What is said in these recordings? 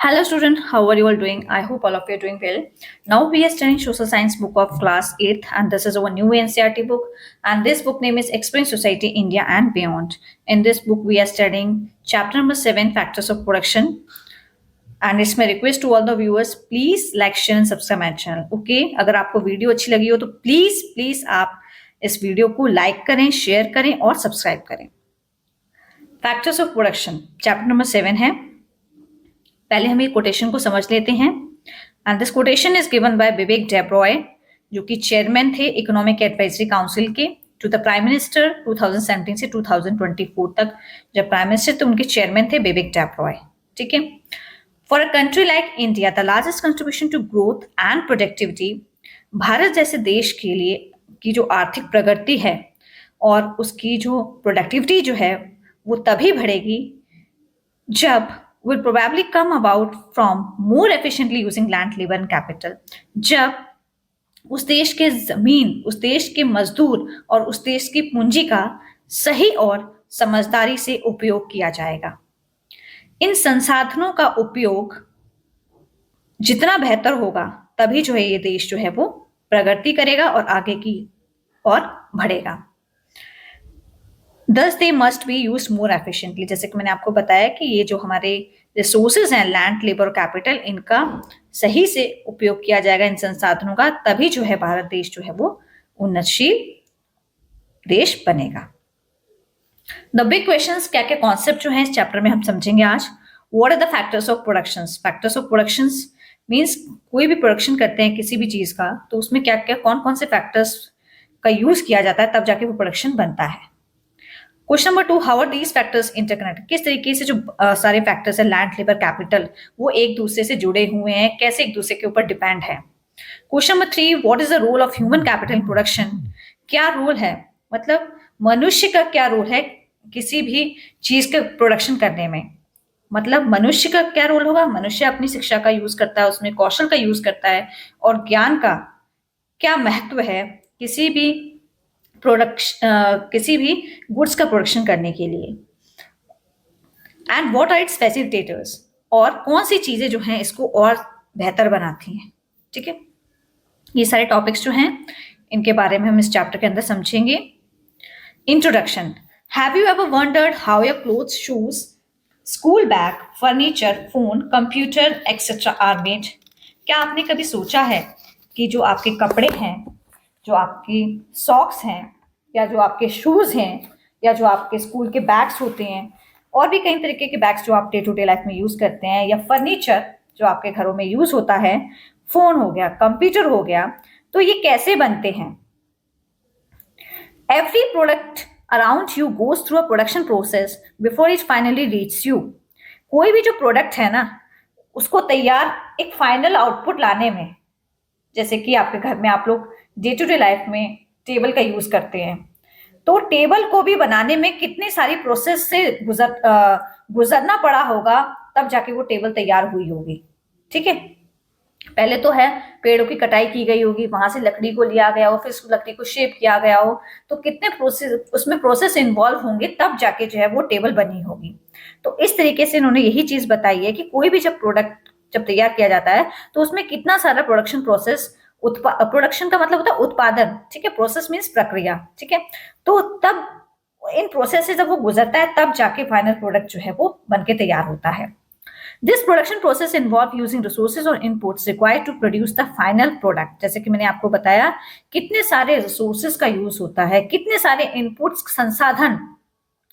Hello student, how are you all doing? I hope all of you are doing well. Now we are studying social science book of class 8th and this is our new NCERT book and this book name is Experience Society India and Beyond. In this book we are studying chapter number 7 Factors of Production and it's my request to all the viewers please like share and subscribe my channel. Okay, अगर आपको video अच्छी लगी हो तो please आप इस video को like करें, शेयर करें और सब्सक्राइब करें. Factors of production chapter number 7 है. पहले हम ये कोटेशन को समझ लेते हैं. And this quotation is given by Vivek Debroy जो कि चेयरमैन थे इकोनॉमिक एडवाइजरी काउंसिल के टू द प्राइम मिनिस्टर 2017 से 2024 तक. जब प्राइम मिनिस्टर थे उनके चेयरमैन थे विवेक डेब्रॉय. ठीक है. For a country like India the largest contribution to growth and productivity, Bharat जैसे देश के लिए की जो आर्थिक प्रगति है और उसकी जो प्रोडक्टिविटी जो है वो तभी बढ़ेगी जब will probably come about from more efficiently using land, labor and capital. जब उस देश के जमीन, उस देश के मजदूर और उस देश की पूंजी का सही और समझदारी से उपयोग किया जाएगा. इन संसाधनों का उपयोग जितना बेहतर होगा तभी जो है ये देश जो है वो प्रगति करेगा और आगे की और बढ़ेगा. Thus they must be used more efficiently. जैसे कि मैंने आपको बताया कि ये जो हमारे रिसोर्सेज हैं लैंड, लेबर और कैपिटल, इनका सही से उपयोग किया जाएगा इन संसाधनों का, तभी जो है भारत देश जो है वो उन्नतशील देश बनेगा. द बिग क्वेश्चंस, क्या क्या कॉन्सेप्ट जो है इस चैप्टर में हम समझेंगे आज. What are the factors of productions. Factors of productions means कोई भी प्रोडक्शन करते हैं किसी भी चीज का तो उसमें क्या क्या कौन कौन से फैक्टर्स का यूज किया जाता है तब जाके वो प्रोडक्शन बनता है. Question number 2, how are these factors interconnect. किस तरीके से जो सारे फैक्टर्स है लैंड, लेबर, कैपिटल वो एक दूसरे से जुड़े हुए हैं, कैसे एक दूसरे के ऊपर डिपेंड है. Question number 3, what is the role of human capital in production. क्या रोल है, मतलब मनुष्य का क्या रोल है किसी भी चीज के प्रोडक्शन करने में. मतलब मनुष्य का क्या रोल होगा. मनुष्य अपनी शिक्षा का यूज करता है, उसमें कौशल का यूज करता है और ज्ञान का क्या महत्व है किसी भी किसी भी गुड्स का प्रोडक्शन करने के लिए. And what are its facilitators, और कौन सी चीजें जो हैं इसको और बेहतर बनाती हैं. ठीक है, ये सारे टॉपिक्स जो हैं इनके बारे में हम इस चैप्टर के अंदर समझेंगे. Introduction. Have you ever wondered how your clothes, shoes, school bag, furniture, phone, computer etcetera are made. क्या आपने कभी सोचा है कि जो आपके कपड़े हैं, जो आपकी सॉक्स हैं या जो आपके शूज हैं या जो आपके स्कूल के बैग्स होते हैं और भी कई तरीके के बैग्स जो आप डे टू डे लाइफ में यूज करते हैं, या फर्नीचर जो आपके घरों में यूज होता है, फोन हो गया, कंप्यूटर हो गया, तो ये कैसे बनते हैं. Every product around you goes through a production process before it finally reach you. कोई भी जो प्रोडक्ट है ना उसको तैयार एक फाइनल आउटपुट लाने में, जैसे कि आपके घर में आप लोग डे टू डे लाइफ में टेबल का यूज करते हैं, तो टेबल को भी बनाने में कितनी सारी प्रोसेस से गुजरना पड़ा होगा तब जाके वो टेबल तैयार हुई होगी. ठीक है, पहले तो है पेड़ों की कटाई की गई होगी, वहां से लकड़ी को लिया गया हो, फिर उस लकड़ी को शेप किया गया हो, तो कितने प्रोसेस इन्वॉल्व होंगे तब जाके जो है वो टेबल बनी होगी. तो इस तरीके से इन्होंने यही चीज बताई है कि कोई भी जब प्रोडक्ट जब तैयार किया जाता है तो उसमें कितना सारा प्रोडक्शन प्रोसेस, प्रोडक्शन का मतलब होता है उत्पादन. ठीक है, प्रोसेस मीन्स प्रक्रिया. ठीक है, तो तब इन प्रोसेस से जब वो गुजरता है तब जाके फाइनल प्रोडक्ट जो है वो बनके तैयार होता है. This production process involve using resources और inputs required to produce the final product. जैसे कि मैंने आपको बताया कितने सारे रिसोर्सेज का यूज होता है, कितने सारे इनपुट्स, संसाधन.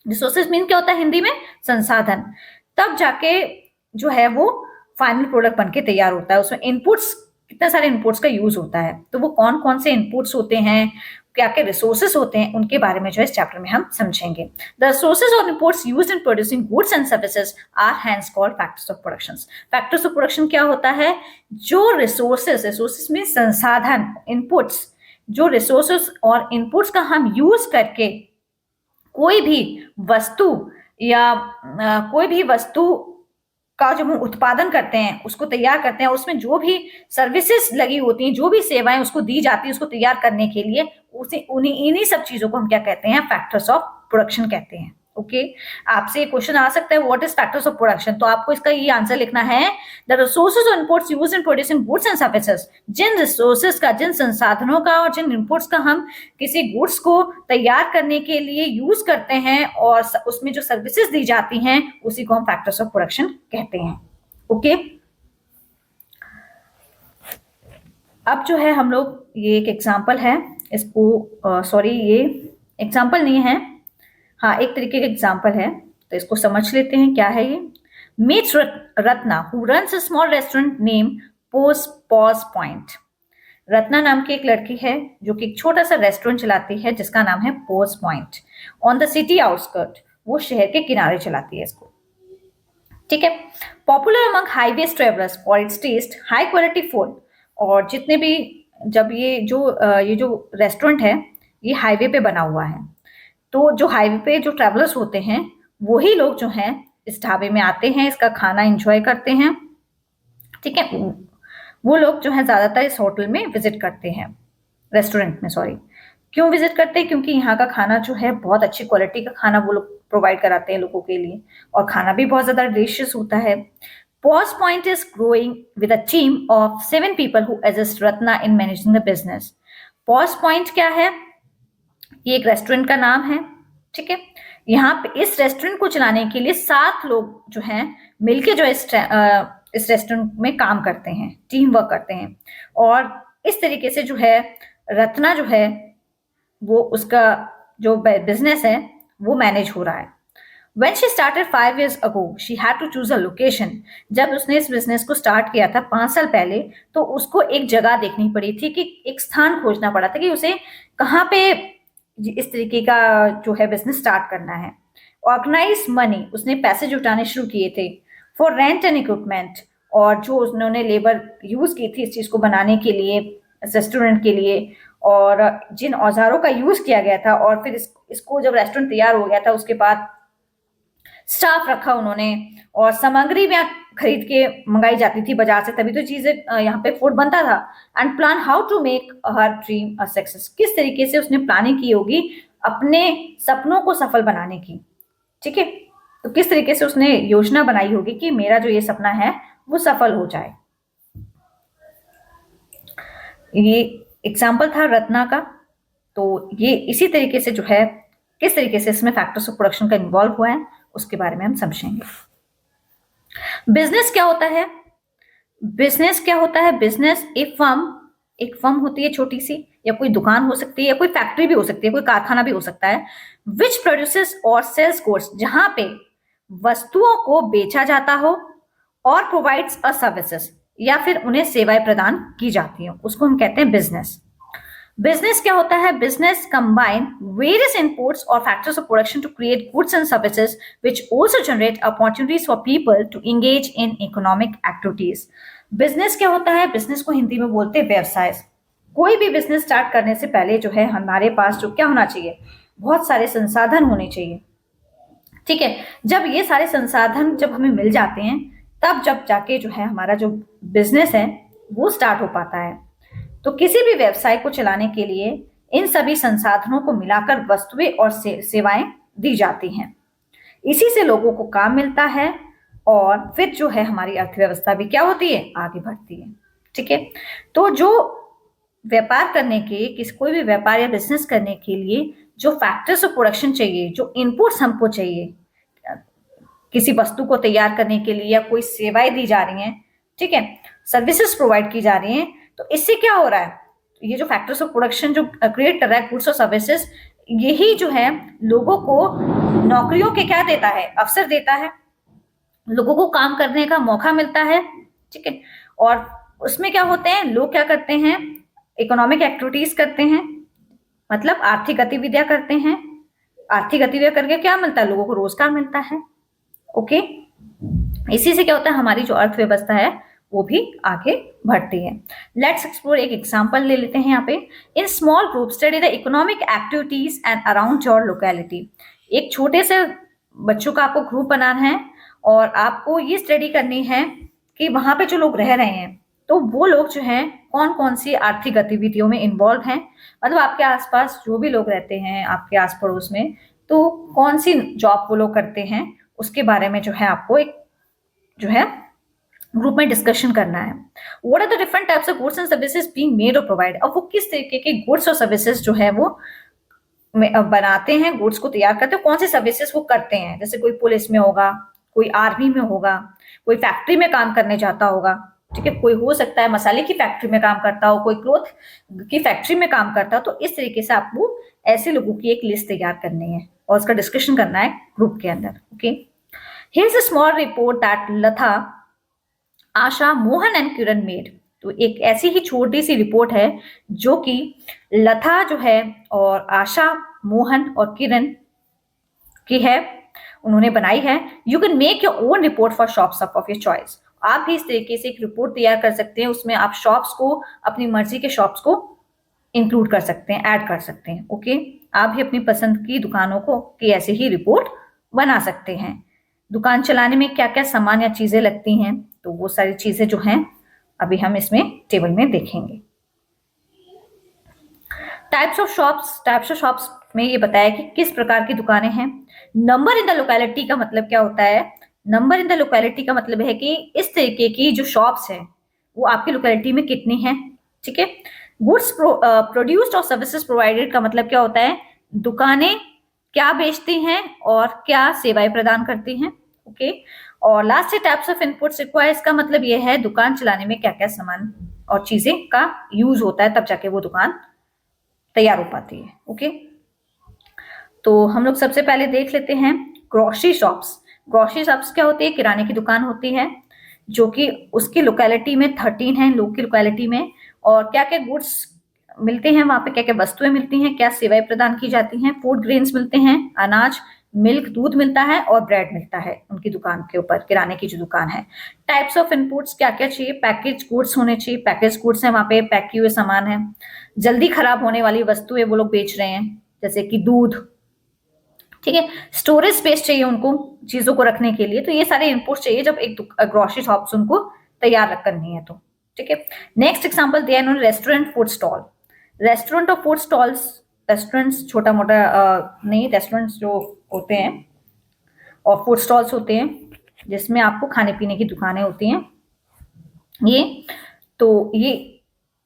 रिसोर्सेज मीन क्या होता है हिंदी में, संसाधन. तब जाके जो है वो फाइनल प्रोडक्ट बनके तैयार होता है. उसमें इनपुट्स, कितने सारे इनपुट्स का यूज होता है, तो वो कौन कौन से इनपुट्स होते हैं, क्या क्या रिसोर्सेज होते हैं, उनके बारे में जो है इस चैप्टर में हम समझेंगे. द रिसोर्सेज और inputs used in producing goods and services are hence called factors of production. Factors of production क्या होता है, जो रिसोर्सेज में संसाधन, इनपुट्स, जो रिसोर्सेज और इनपुट्स का हम यूज करके कोई भी वस्तु या कोई भी वस्तु का जो हम उत्पादन करते हैं, उसको तैयार करते हैं, उसमें जो भी सर्विसेज लगी होती हैं, जो भी सेवाएं उसको दी जाती है उसको तैयार करने के लिए, उसे इन्हीं सब चीजों को हम क्या कहते हैं, फैक्टर्स ऑफ प्रोडक्शन कहते हैं. ओके आपसे क्वेश्चन आ सकता है what is factors of production, तो आपको इसका ये आंसर लिखना है द रिसोर्सेज और inputs used in producing goods and services. जिन रिसोर्सेज का, जिन संसाधनों का और जिन इनपुट्स का हम किसी गुड्स को तैयार करने के लिए यूज करते हैं और उसमें जो सर्विसेज दी जाती हैं उसी को हम फैक्टर्स ऑफ प्रोडक्शन कहते हैं। ओके अब जो है हम लोग, ये एक एग्जाम्पल है, इसको सॉरी ये एग्जाम्पल नहीं है, हाँ एक तरीके का एग्जाम्पल है, तो इसको समझ लेते हैं क्या है ये। Meet Ratna who runs a small restaurant name Pause Point. Ratna नाम की एक लड़की है जो कि एक छोटा सा रेस्टोरेंट चलाती है जिसका नाम है Pause Point on the city outskirt, वो शहर के किनारे चलाती है इसको, ठीक है। Popular among highways travellers for its taste high quality food, और जितने भी, जब ये जो रेस्टोरेंट है ये हाईवे पे बना हुआ है, तो जो हाईवे पे जो ट्रैवलर्स होते हैं वही लोग जो हैं इस ढाबे में आते हैं, इसका खाना एंजॉय करते हैं, ठीक है। वो लोग जो है ज्यादातर इस होटल में विजिट करते हैं, रेस्टोरेंट में सॉरी। क्यों विजिट करते हैं? क्योंकि यहाँ का खाना जो है बहुत अच्छी क्वालिटी का खाना वो लोग प्रोवाइड कराते हैं लोगों के लिए, और खाना भी बहुत ज्यादा डिलीशियस होता है। Pause Point is growing with a team of 7 people who assist Ratna in managing the business. Pause Point क्या है? ये एक रेस्टोरेंट का नाम है, ठीक है। यहाँ पे इस रेस्टोरेंट को चलाने के लिए 7 लोग जो हैं मिलके जो इस रेस्टोरेंट में काम करते हैं, टीम वर्क करते हैं, और इस तरीके से जो है रत्ना जो है वो उसका जो बिजनेस है वो मैनेज हो रहा है। When she started 5 years ago, she had to choose a location. जब उसने इस बिजनेस को स्टार्ट किया था 5 साल पहले, तो उसको एक जगह देखनी पड़ी थी, कि एक स्थान खोजना पड़ा था कि उसे कहाँ पे इस तरीके का जो है बिजनेस स्टार्ट करना है। ऑर्गेनाइज मनी, उसने पैसे जुटाने शुरू किए थे फॉर रेंट एंड इक्विपमेंट, और जो उन्होंने लेबर यूज की थी इस चीज को बनाने के लिए, रेस्टोरेंट के लिए, और जिन औजारों का यूज किया गया था, और फिर इसको जब रेस्टोरेंट तैयार हो गया था उसके बाद स्टाफ रखा उन्होंने, और सामग्री भी खरीद के मंगाई जाती थी बाजार से, तभी तो चीजें यहाँ पे फूड बनता था। And plan how to make her dream a success, किस तरीके से उसने प्लानिंग की होगी अपने सपनों को सफल बनाने की, ठीक है। तो किस तरीके से उसने योजना बनाई होगी कि मेरा जो ये सपना है वो सफल हो जाए। ये एग्जाम्पल था रत्ना का, तो ये इसी तरीके से जो है किस तरीके से इसमें फैक्टर्स ऑफ प्रोडक्शन का इन्वॉल्व हुआ है उसके बारे में हम समझेंगे। बिजनेस क्या होता है? बिजनेस क्या होता है? बिजनेस एक फर्म होती है छोटी सी, या कोई दुकान हो सकती है, या कोई फैक्ट्री भी हो सकती है, कोई कारखाना भी हो सकता है, विच प्रोड्यूसेस और सेल्स गुड्स, जहां पे वस्तुओं को बेचा जाता हो, और प्रोवाइड्स अ सर्विसेज, या फिर उन्हें सेवाएं प्रदान की जाती हो, उसको हम कहते हैं बिजनेस। बिजनेस क्या होता है? बिजनेस कंबाइन वेरियस इनपुट्स और factors of production to create goods and services which also generate opportunities for people to engage in economic activities. Business क्या होता है? बिजनेस को हिंदी में बोलते हैं व्यवसाय। कोई भी बिजनेस स्टार्ट करने से पहले जो है हमारे पास जो क्या होना चाहिए, बहुत सारे संसाधन होने चाहिए, ठीक है। जब ये सारे संसाधन जब हमें मिल जाते हैं तब जब जाके जो है हमारा जो बिजनेस है वो स्टार्ट हो पाता है। तो किसी भी व्यवसाय को चलाने के लिए इन सभी संसाधनों को मिलाकर वस्तुएं और सेवाएं दी जाती हैं, इसी से लोगों को काम मिलता है, और फिर जो है हमारी अर्थव्यवस्था भी क्या होती है, आगे बढ़ती है, ठीक है। तो जो व्यापार करने के कोई भी व्यापार या बिजनेस करने के लिए जो फैक्टर्स ऑफ प्रोडक्शन चाहिए, जो इनपुट्स हमको चाहिए किसी वस्तु को तैयार करने के लिए, या कोई सेवाएं दी जा रही हैं, ठीक है, सर्विसेज प्रोवाइड की जा रही हैं, तो इससे क्या हो रहा है, ये जो फैक्टर्स ऑफ प्रोडक्शन जो क्रिएट कर रहा है गुड्स और सर्विसेज, यही जो है लोगों को नौकरियों के क्या देता है, अवसर देता है, लोगों को काम करने का मौका मिलता है, ठीक है। और उसमें क्या होते हैं, लोग क्या करते हैं, इकोनॉमिक एक्टिविटीज करते हैं, मतलब आर्थिक गतिविधियां करते हैं। आर्थिक गतिविधियां करके क्या मिलता है, लोगों को रोजगार मिलता है, ओके। इसी से क्या होता है, हमारी जो अर्थव्यवस्था है वो भी आगे बढ़ती है। लेट्स एक्सप्लोर, एक एग्जांपल ले लेते हैं यहाँ पे। In small group study the economic activities and around your locality. एक छोटे से बच्चों का आपको ग्रुप बनाना है, और आपको ये स्टडी करनी है कि वहां पे जो लोग रह रहे हैं, तो वो लोग जो हैं कौन कौन सी आर्थिक गतिविधियों में इन्वॉल्व हैं, मतलब आपके आसपास जो भी लोग रहते हैं आपके आस पड़ोस में, तो कौन सी जॉब वो लोग करते हैं उसके बारे में जो है आपको एक जो है ग्रुप में डिस्कशन करना है। What are the different types of goods and services being made or provide, अब वो किस तरीके के गुड्स और सर्विसेज जो है वो बनाते हैं, गुड्स को तैयार करते हैं, कौन सी सर्विसेज वो करते हैं। जैसे कोई पुलिस में होगा, कोई आर्मी में होगा, कोई फैक्ट्री में काम करने जाता होगा, ठीक है, कोई हो सकता है मसाले की फैक्ट्री में काम करता हो, कोई क्लोथ की फैक्ट्री में काम करता हो। तो इस तरीके से आपको ऐसे लोगों की एक लिस्ट तैयार करनी है और उसका डिस्कशन करना है ग्रुप के अंदर। Okay, here's a small report that Lata, Asha, Mohan and Kiran made. तो एक ऐसी ही छोटी सी रिपोर्ट है जो कि लता जो है और आशा, मोहन और किरण की है, उन्होंने बनाई है। You can make your own report for shops of your choice. आप भी इस तरीके से एक रिपोर्ट तैयार कर सकते हैं, उसमें आप शॉप्स को, अपनी मर्जी के शॉप्स को इंक्लूड कर सकते हैं, ऐड कर सकते हैं। ओके, आप भी अपनी पसंद की दुकानों को की ऐसे ही रिपोर्ट बना सकते हैं। दुकान चलाने में क्या क्या सामान या चीजें लगती हैं, तो वो सारी चीजें जो हैं अभी हम इसमें टेबल में देखेंगे। टाइप्स ऑफ शॉप्स में ये बताया कि किस प्रकार की दुकानें हैं। नंबर इन द लोकेलिटी का मतलब क्या होता है? नंबर इन द लोकेलिटी का मतलब है कि इस तरीके की जो शॉप्स है वो आपकी लोकेलिटी में कितनी है। ठीक है, गुड्स प्रोड्यूस्ड और सर्विसेज प्रोवाइडेड का मतलब क्या होता है? दुकानें क्या बेचती हैं और क्या सेवाएं प्रदान करती हैं। ओके, और last types of inputs required, इसका मतलब यह है दुकान चलाने में क्या क्या सामान और चीजें का यूज होता है, तब जाके वो दुकान तैयार हो पाती है। ओके, तो हम लोग सबसे पहले देख लेते हैं ग्रोसरी शॉप्स। ग्रोसरी शॉप्स क्या होती है? किराने की दुकान होती है जो कि उसकी लोकेलिटी में 13 है, लोग की लोकेलिटी में, और क्या क्या गुड्स मिलते हैं वहां पे, क्या क्या वस्तुएं मिलती हैं, क्या सेवाएं प्रदान की जाती हैं। फूड ग्रेन्स मिलते हैं, अनाज, मिल्क, दूध मिलता है और ब्रेड मिलता है उनकी दुकान के ऊपर, किराने की जो दुकान है। टाइप्स ऑफ इनपुट्स क्या क्या चाहिए? पैकेज गुड्स होने चाहिए, पैकेज गुड्स है वहां पे, पैक किए हुए सामान है। जल्दी खराब होने वाली वस्तुएं वो लोग बेच रहे हैं, जैसे कि दूध। ठीक है, स्टोरेज स्पेस चाहिए उनको चीजों को रखने के लिए। तो ये सारे इनपुट्स चाहिए जब एक ग्रोसरी शॉप्स उनको तैयार करनी है तो। ठीक है, नेक्स्ट एग्जांपल दिया इन्होंने, रेस्टोरेंट फूड स्टॉल। रेस्टोरेंट और फूड स्टॉल्स, रेस्टोरेंट्स छोटा मोटा नहीं, रेस्टोरेंट्स जो होते हैं और फूड स्टॉल्स होते हैं जिसमें आपको खाने पीने की दुकानें होती हैं। ये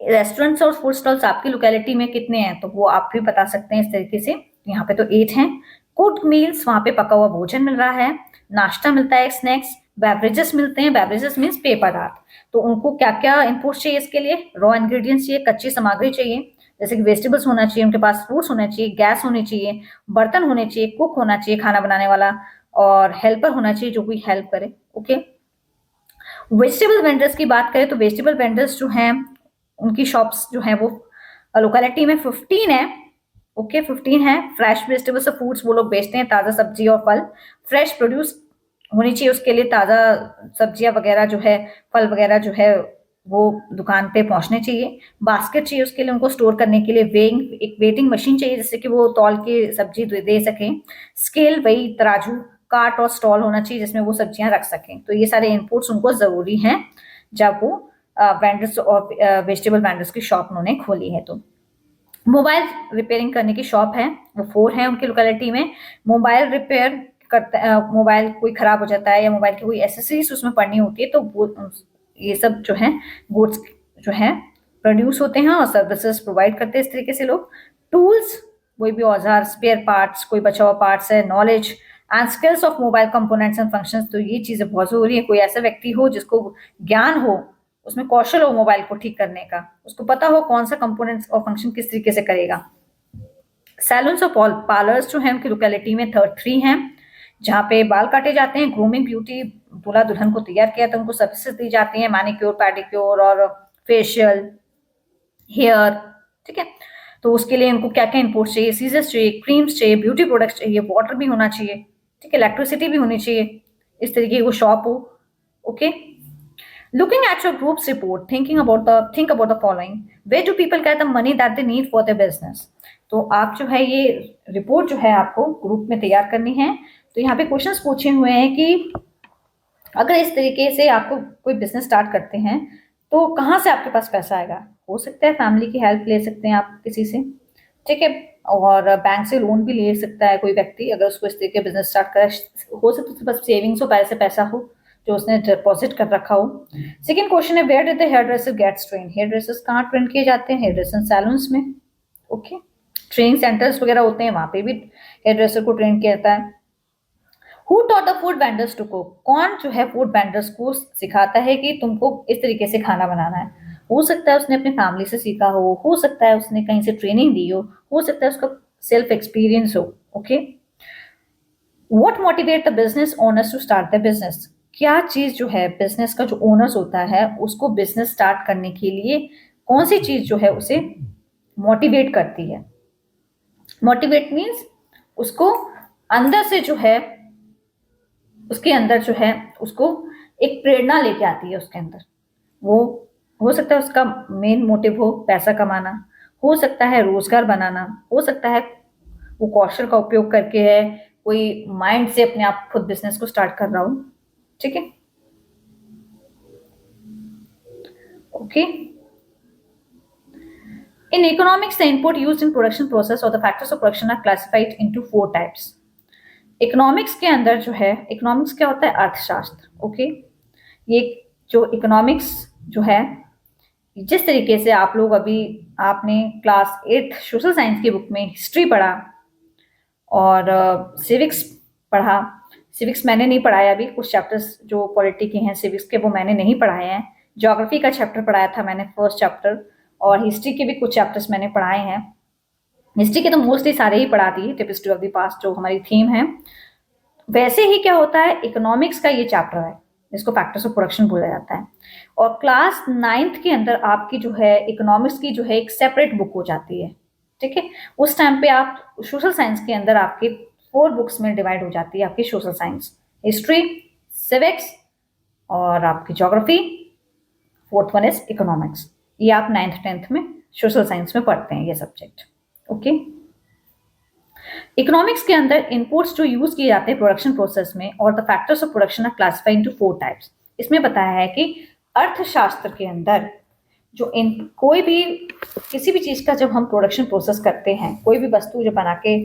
रेस्टोरेंट्स और फूड स्टॉल्स आपकी लोकेलिटी में कितने हैं तो वो आप भी बता सकते हैं इस तरीके से। यहाँ पे तो 8 हैं। कुक्ड मील्स, वहां पे पका हुआ भोजन मिल रहा है, नाश्ता मिलता है, स्नैक्स, बेवरेजेस मिलते हैं, बेवरेजेस मीन्स पेय पदार्थ। तो उनको क्या क्या इनपुट्स चाहिए इसके लिए? रॉ इंग्रेडिएंट्स चाहिए, कच्ची सामग्री चाहिए, जैसे कि वेजिटेबल्स होना चाहिए उनके पास, फ्रूट्स होना चाहिए, गैस होनी चाहिए, बर्तन होने चाहिए, कुक होना चाहिए खाना बनाने वाला, और हेल्पर होना चाहिए जो कोई हेल्प करे। ओके, वेजिटेबल वेंडर्स की बात करें तो वेजिटेबल वेंडर्स जो हैं उनकी शॉप्स जो है वो लोकेलिटी में 15 है। ओके, 15 है। फ्रेश वेजिटेबल्स और फ्रूट्स वो लोग बेचते हैं, ताजा सब्जी और फल। फ्रेश प्रोड्यूस होनी चाहिए उसके लिए, ताजा सब्जियां वगैरह जो है, फल वगैरह जो है वो दुकान पे पहुंचने चाहिए। बास्केट चाहिए उसके लिए, उनको स्टोर करने के लिए। एक वेटिंग मशीन चाहिए जिससे कि वो तौल के सब्जी दे सकें। स्केल, वही तराजू, कार्ट और स्टॉल होना चाहिए जिसमें वो सब्जियां रख सकें। तो ये सारे इनपुट्स उनको जरूरी हैं जब वो वेंडर्स और वेजिटेबल वेंडर्स की शॉप उन्होंने खोली है। तो मोबाइल रिपेयरिंग करने की शॉप है, वो 4 है उनकी लोकेलिटी में। मोबाइल रिपेयर करता, मोबाइल कोई खराब हो जाता है या मोबाइल की कोई एसेसरीज उसमें पड़नी होती है तो वो ये सब जो है गुड्स जो है प्रोड्यूस होते हैं और सर्विसेज प्रोवाइड करते हैं इस तरीके से लोग। टूल्स, कोई भी औजार, स्पेयर पार्ट्स, कोई बचा हुआ पार्ट्स है। Knowledge and skills of mobile components and functions, तो ये चीजें बहुत जरूरी है। कोई ऐसा व्यक्ति हो जिसको ज्ञान हो, उसमें कौशल हो मोबाइल को ठीक करने का, उसको पता हो कौन सा कंपोनेंट्स और फंक्शन किस तरीके से करेगा। सैलून्स और पार्लर्स जो है उनकी लोकेलिटी में 3 हैं, जहाँ पे बाल काटे जाते हैं। ग्रूमिंग, ब्यूटी, दूल्हा दुल्हन को तैयार किया तो उनको सर्विसेज दी जाती है, मैनिक्योर, पैडिक्योर और फेशियल, हेयर। ठीक है, तो उसके लिए उनको क्या क्या इनपुट चाहिए? सीजर्स चाहिए, क्रीम्स चाहिए, ब्यूटी प्रोडक्ट्स चाहिए, वाटर भी होना चाहिए। ठीक है, इलेक्ट्रिसिटी भी होनी चाहिए, इस तरीके की वो शॉप हो। Okay, looking at your group's report, think about the following: where do people get the money that they need for their business? तो आप जो है ये रिपोर्ट जो है आपको ग्रुप में तैयार करनी है। तो यहाँ पे क्वेश्चंस पूछे हुए हैं कि अगर इस तरीके से आपको कोई बिजनेस स्टार्ट करते हैं तो कहाँ से आपके पास पैसा आएगा? हो सकता है फैमिली की हेल्प ले सकते हैं आप किसी से। ठीक है, और बैंक से लोन भी ले सकता है कोई व्यक्ति अगर उसको इस तरीके बिजनेस स्टार्ट करे। हो सकता है उसके पास सेविंग्स हो, पहले से पैसा हो जो उसने डिपॉजिट कर रखा हो। सेकंड क्वेश्चन है where did the hairdresser gets train. Hairdressers कहाँ ट्रेन किए जाते हैं? हेयर ड्रेसर सैलून्स में। ओके, ट्रेनिंग सेंटर्स वगैरह होते हैं, वहां पे भी हेयर ड्रेसर को ट्रेन किया जाता है। Who taught the food vendors to cook. कौन जो है फूड वेंडर्स को सिखाता है कि तुमको इस तरीके से खाना बनाना है? हो सकता है उसने अपनी फैमिली से सीखा हो सकता है उसने कहीं से ट्रेनिंग दी हो सकता है उसका सेल्फ एक्सपीरियंस हो। Okay, what motivate the business owners to start the business. क्या चीज जो है बिजनेस का जो ओनर्स होता है उसको बिजनेस स्टार्ट करने के लिए कौन सी चीज जो है उसे मोटिवेट करती है? मोटिवेट मीन्स उसको अंदर से जो है उसके अंदर जो है उसको एक प्रेरणा लेके आती है उसके अंदर। वो हो सकता है उसका मेन मोटिव हो पैसा कमाना, हो सकता है रोजगार बनाना, हो सकता है वो कौशल का उपयोग करके है कोई माइंड से अपने आप खुद बिजनेस को स्टार्ट कर रहा हो। ठीक है, okay. In economics the input used in production process और the factors of production are classified into 4 types. Economics के अंदर जो है, इकोनॉमिक्स क्या होता है? अर्थशास्त्र। ओके, ये जो इकोनॉमिक्स जो है जिस तरीके से आप लोग अभी आपने क्लास 8 सोशल साइंस की बुक में हिस्ट्री पढ़ा और सिविक्स पढ़ा। सिविक्स मैंने नहीं पढ़ाया अभी, कुछ चैप्टर्स जो पॉलिटी के हैं सिविक्स के वो मैंने नहीं पढ़ाए हैं। ज्योग्राफी का चैप्टर पढ़ाया था मैंने फर्स्ट चैप्टर, और हिस्ट्री के भी कुछ चैप्टर्स मैंने पढ़ाए हैं। हिस्ट्री के तो मोस्टली सारे ही पढ़ा दिए, टिपिस्ट्री ऑफ द पास्ट जो हमारी थीम है। वैसे ही क्या होता है, इकोनॉमिक्स का ये चैप्टर है जिसको फैक्टर्स ऑफ प्रोडक्शन बोला जाता है, और क्लास 9th के अंदर आपकी जो है इकोनॉमिक्स की जो है एक सेपरेट बुक हो जाती है। ठीक है, उस टाइम पे आप सोशल साइंस के अंदर आपकी 4 बुक्स में डिवाइड हो जाती है आपकी सोशल साइंस, हिस्ट्री, सिविक्स और आपकी geography, 4th one is economics. ये आप 9th 10th में सोशल साइंस में पढ़ते हैं ये सब्जेक्ट। ओके, इकोनॉमिक्स के अंदर इनपुट्स जो यूज किए जाते हैं प्रोडक्शन प्रोसेस में और the factors of production are classified into 4 types. इसमें बताया है कि अर्थशास्त्र के अंदर जो इन कोई भी किसी भी चीज का जब हम प्रोडक्शन प्रोसेस करते हैं, कोई भी वस्तु जो बना के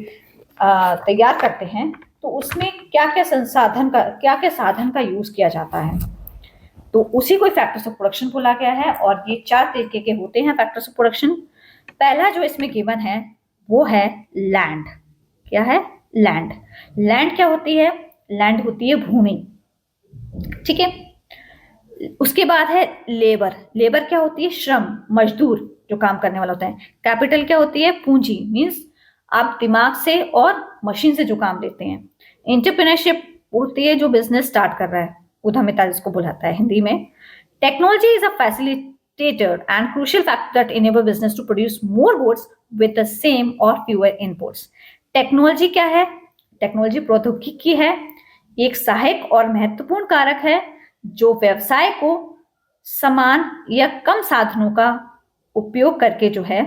तैयार करते हैं, तो उसमें क्या क्या साधन का यूज किया जाता है, तो उसी को फैक्टर्स ऑफ प्रोडक्शन बोला गया है। और ये 4 तरीके के होते हैं फैक्टर्स ऑफ प्रोडक्शन। पहला जो इसमें गिवन है वो है लैंड। क्या है? लैंड। लैंड क्या होती है? लैंड होती है भूमि। ठीक है, उसके बाद है लेबर। लेबर क्या होती है? श्रम, मजदूर जो काम करने वाला होता है। कैपिटल क्या होती है? पूंजी, मीन्स आप दिमाग से और मशीन से जो काम लेते हैं। एंटरप्रेन्योरशिप होती है जो बिजनेस स्टार्ट कर रहा है, उद्यमिता जिसको बुलाता है हिंदी में। Technology is a facilitator and crucial factor that enable business to produce more goods with the same or fewer inputs. Technology क्या है? टेक्नोलॉजी प्रौद्योगिकी है, एक सहायक और महत्वपूर्ण कारक है जो व्यवसाय को समान या कम साधनों का उपयोग करके जो है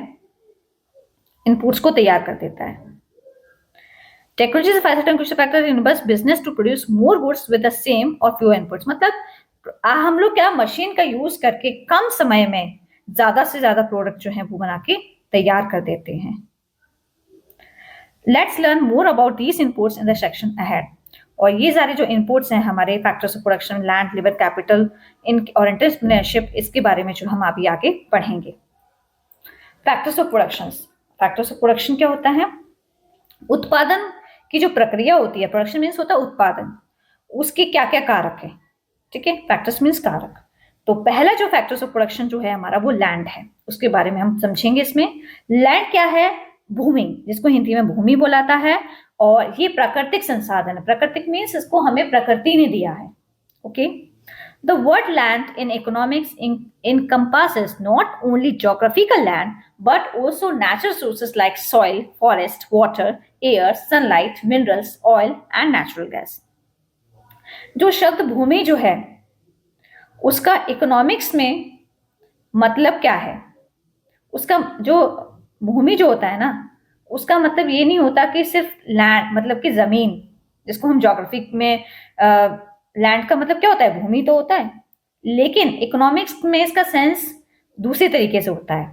इनपुट्स को तैयार कर देता है। Technology is a crucial factor in business to produce more goods with the same or few inputs. मतलब हम लोग क्या मशीन का यूज करके कम समय में ज्यादा से ज्यादा प्रोडक्ट जो है वो बना के तैयार कर देते हैं। Let's learn more about these inputs in the section ahead. और ये सारे जो इनपुट्स हैं हमारे factors of production, land, labour, capital in और एंटरप्रेन्योरशिप, इसके बारे में जो हम अभी आगे पढ़ेंगे। Factors of production. Factors of production क्या होता है? उत्पादन की जो प्रक्रिया होती है, प्रोडक्शन मीन्स होता है उत्पादन, उसके क्या क्या कारक है। ठीक है, फैक्टर्स मीन्स कारक। तो पहला जो फैक्टर्स ऑफ प्रोडक्शन जो है हमारा वो लैंड है, उसके बारे में हम समझेंगे। इसमें लैंड क्या है? भूमि, जिसको हिंदी में भूमि बोलाता है, और ये प्राकृतिक संसाधन है। प्राकृतिक मीन्स इसको हमें प्रकृति ने दिया है। Okay, the word land in economics encompasses not only geographical land but also natural sources like soil, forest, water, air, sunlight, minerals, oil and natural gas. जो शब्द भूमि जो है उसका इकोनॉमिक्स में मतलब क्या है? उसका जो भूमि जो होता है ना, उसका मतलब ये नहीं होता कि सिर्फ लैंड, मतलब कि जमीन, जिसको हम ज्योग्राफी में लैंड का मतलब क्या होता है? भूमि तो होता है, लेकिन इकोनॉमिक्स में इसका सेंस दूसरे तरीके से होता है,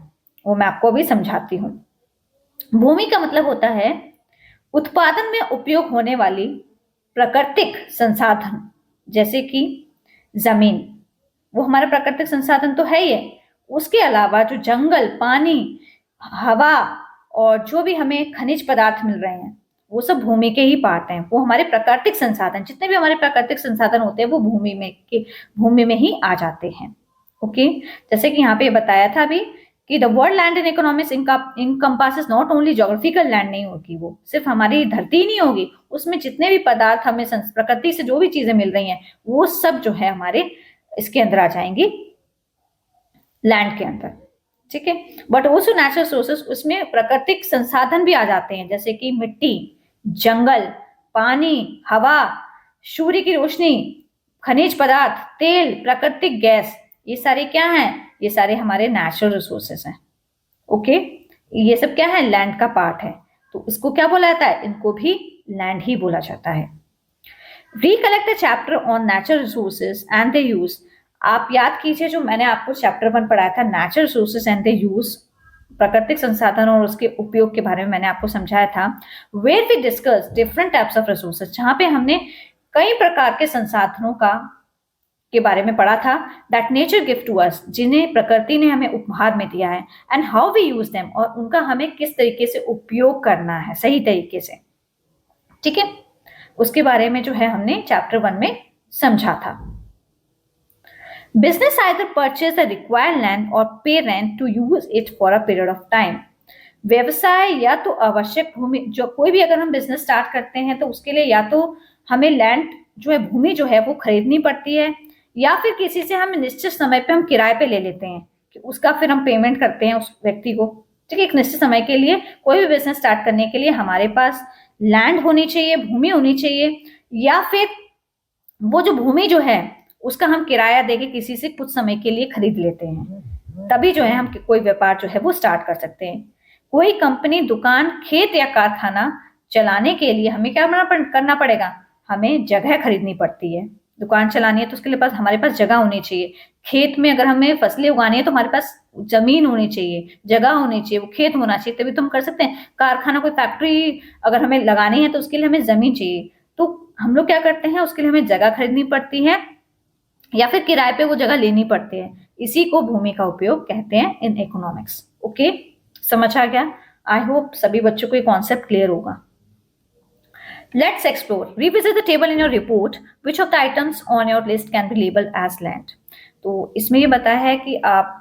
वो मैं आपको अभी समझाती हूँ। भूमि का मतलब होता है उत्पादन में उपयोग होने वाली प्राकृतिक संसाधन, जैसे कि जमीन, वो हमारा प्राकृतिक संसाधन तो है ही है। उसके अलावा जो जंगल, पानी, हवा और जो भी हमें खनिज पदार्थ मिल रहे हैं वो सब भूमि के ही पार्ट हैं। वो हमारे प्राकृतिक संसाधन, जितने भी हमारे प्राकृतिक संसाधन होते हैं वो भूमि में ही आ जाते हैं। ओके, जैसे कि यहाँ पे बताया था अभी कि the world land in economics encompasses not only geographical land नहीं होगी, वो सिर्फ हमारी धरती नहीं होगी, उसमें जितने भी पदार्थ हमें प्रकृति से जो भी चीजें मिल रही हैं वो सब जो है हमारे इसके अंदर आ जाएंगी, लैंड के अंदर। ठीक है, बट ऑल्सो नेचुरल सोर्सेस, उसमें प्राकृतिक संसाधन भी आ जाते हैं, जैसे कि मिट्टी, जंगल, पानी, हवा, सूर्य की रोशनी, खनिज पदार्थ, तेल, प्राकृतिक गैस, ये सारे क्या हैं? ये सारे हमारे नेचुरल रिसोर्सेस हैं। ओके, ये सब क्या है? लैंड का पार्ट है। तो इसको क्या बोला जाता है? इनको भी लैंड ही बोला जाता है। Recollect the chapter on natural resources and the use. आप याद कीजिए जो मैंने आपको चैप्टर 1 पढ़ाया था, natural resources and the use, प्राकृतिक संसाधन और उसके उपयोग के बारे में मैंने आपको समझाया था। Where we discuss different types of resources, जहां पे हमने कई प्रकार के संसाधनों के बारे में पढ़ा था, that nature gift to us, जिन्हें प्रकृति ने हमें उपहार में दिया है, and how we use them, और उनका हमें किस तरीके से उपयोग करना है सही तरीके से। ठीक है, उसके बारे में जो है हमने चैप्टर 1 में समझा था। Business either purchase the required land or pay rent to use it for a period of time. व्यवसाय या तो आवश्यक भूमि, जो कोई भी अगर हम बिजनेस स्टार्ट करते हैं तो उसके लिए या तो हमें लैंड जो है, भूमि जो है वो खरीदनी पड़ती है, या फिर किसी से हम निश्चित समय पे हम किराए पे ले लेते हैं कि उसका फिर हम पेमेंट करते हैं उस व्यक्ति को। ठीक है, एक निश्चित समय के लिए कोई भी बिजनेस स्टार्ट करने के लिए हमारे पास लैंड होनी चाहिए, भूमि होनी चाहिए, या फिर वो जो भूमि जो है उसका हम किराया देके किसी से कुछ समय के लिए खरीद लेते हैं, तभी जो है हम कोई व्यापार जो है वो स्टार्ट कर सकते हैं। कोई कंपनी, दुकान, खेत या कारखाना चलाने के लिए हमें क्या करना पड़ेगा? हमें जगह खरीदनी पड़ती है। दुकान चलानी है तो उसके लिए हमारे पास जगह होनी चाहिए। खेत में अगर हमें फसलें उगानी है तो हमारे पास जमीन होनी चाहिए, जगह होनी चाहिए, वो खेत होना चाहिए, तभी तो हम कर सकते हैं। कारखाना, कोई फैक्ट्री अगर हमें लगानी है तो उसके लिए हमें जमीन चाहिए। तो हम लोग क्या करते हैं? उसके लिए हमें जगह खरीदनी पड़ती है या फिर किराए पे वो जगह लेनी पड़ती है। इसी को भूमि का उपयोग कहते हैं इन इकोनॉमिक्स। ओके, समझ आ गया? आई होप सभी बच्चों को ये कॉन्सेप्ट क्लियर होगा। Let's explore. Revisit the table in your report. Which of the items on your list can be labeled as land? तो इसमें ये बताया है कि आप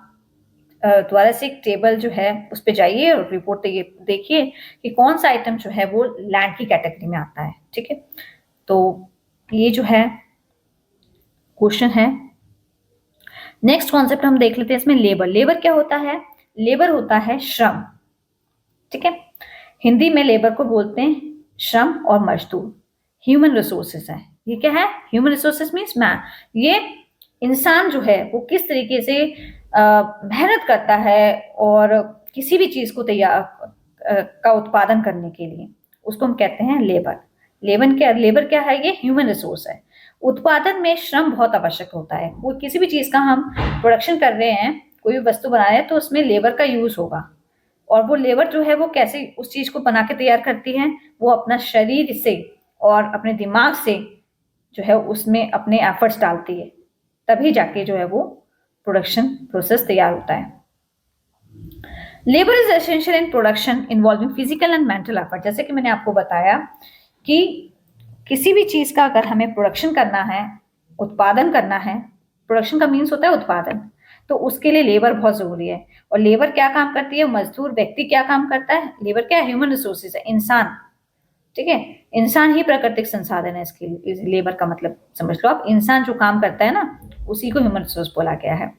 दोबारा से एक टेबल जो है उस पर जाइए और रिपोर्ट देखिए कि कौन सा आइटम जो है वो लैंड की कैटेगरी में आता है। ठीक है, तो ये जो है क्वेश्चन है। नेक्स्ट कॉन्सेप्ट हम देख लेते हैं इसमें, लेबर। लेबर क्या होता है? लेबर होता है श्रम। ठीक है, हिंदी में लेबर को बोलते हैं श्रम और मजदूर। ह्यूमन रिसोर्सेस है, ये क्या है? Human resources means man. ये इंसान जो है वो किस तरीके से मेहनत करता है और किसी भी चीज को तैयार का उत्पादन करने के लिए, उसको हम कहते हैं लेबर। लेबर क्या है? ये ह्यूमन रिसोर्स है। उत्पादन में श्रम बहुत आवश्यक होता है। वो किसी भी चीज का हम प्रोडक्शन कर रहे हैं, कोई भी वस्तु बना रहे हैं तो उसमें लेबर का यूज होगा। और वो लेबर जो है वो कैसे उस चीज को बना के तैयार करती है? वो अपना शरीर से और अपने दिमाग से जो है उसमें अपने एफर्ट्स डालती है, तभी जाके जो है वो प्रोडक्शन प्रोसेस तैयार होता है। Labour is essential in production involving physical and mental effort. जैसे कि मैंने आपको बताया कि किसी भी चीज का अगर हमें प्रोडक्शन करना है, उत्पादन करना है, प्रोडक्शन का मीन्स होता है उत्पादन, तो उसके लिए लेबर बहुत जरूरी है। और लेबर क्या काम करती है? मजदूर व्यक्ति क्या काम करता है? लेबर क्या है? ह्यूमन रिसोर्सेज है, इंसान। ठीक है, इंसान ही प्राकृतिक संसाधन है। इसके लिए लेबर का मतलब समझ लो आप, इंसान जो काम करता है ना उसी को ह्यूमन रिसोर्स बोला गया है।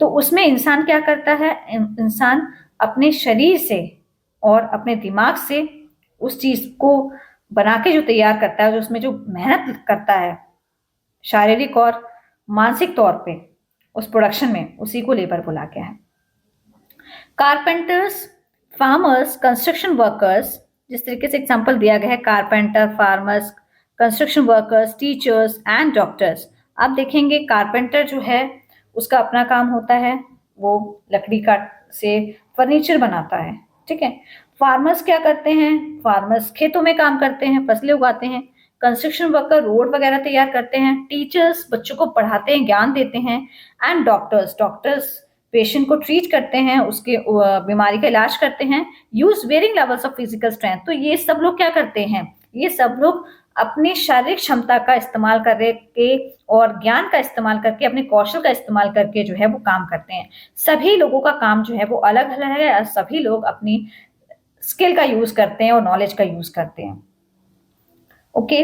तो उसमें इंसान क्या करता है? इंसान अपने शरीर से और अपने दिमाग से उस चीज को बना के जो तैयार करता है, जो उसमें जो मेहनत करता है शारीरिक और मानसिक तौर पे उस प्रोडक्शन में, उसी को लेबर बोला गया है। कारपेंटर्स, फार्मर्स, कंस्ट्रक्शन वर्कर्स, जिस तरीके से एग्जांपल दिया गया है, carpenter, farmers, construction workers, teachers and doctors. आप देखेंगे कारपेंटर जो है उसका अपना काम होता है, वो लकड़ी का से फर्नीचर बनाता है। ठीक है, फार्मर्स क्या करते हैं? फार्मर्स खेतों में काम करते हैं, फसलें उगाते हैं। कंस्ट्रक्शन वर्कर रोड वगैरह तैयार करते हैं। टीचर्स बच्चों को पढ़ाते हैं, ज्ञान देते हैं। एंड डॉक्टर्स पेशेंट को ट्रीट करते हैं, उसके बीमारी का इलाज करते हैं। Use varying levels of physical strength. तो ये सब लोग क्या करते हैं? ये सब लोग अपनी शारीरिक क्षमता का इस्तेमाल करके और ज्ञान का इस्तेमाल करके, अपने कौशल का इस्तेमाल करके जो है वो काम करते हैं। सभी लोगों का काम जो है वो अलग अलग है और सभी लोग अपनी स्किल का यूज करते हैं और नॉलेज का यूज करते हैं। ओके,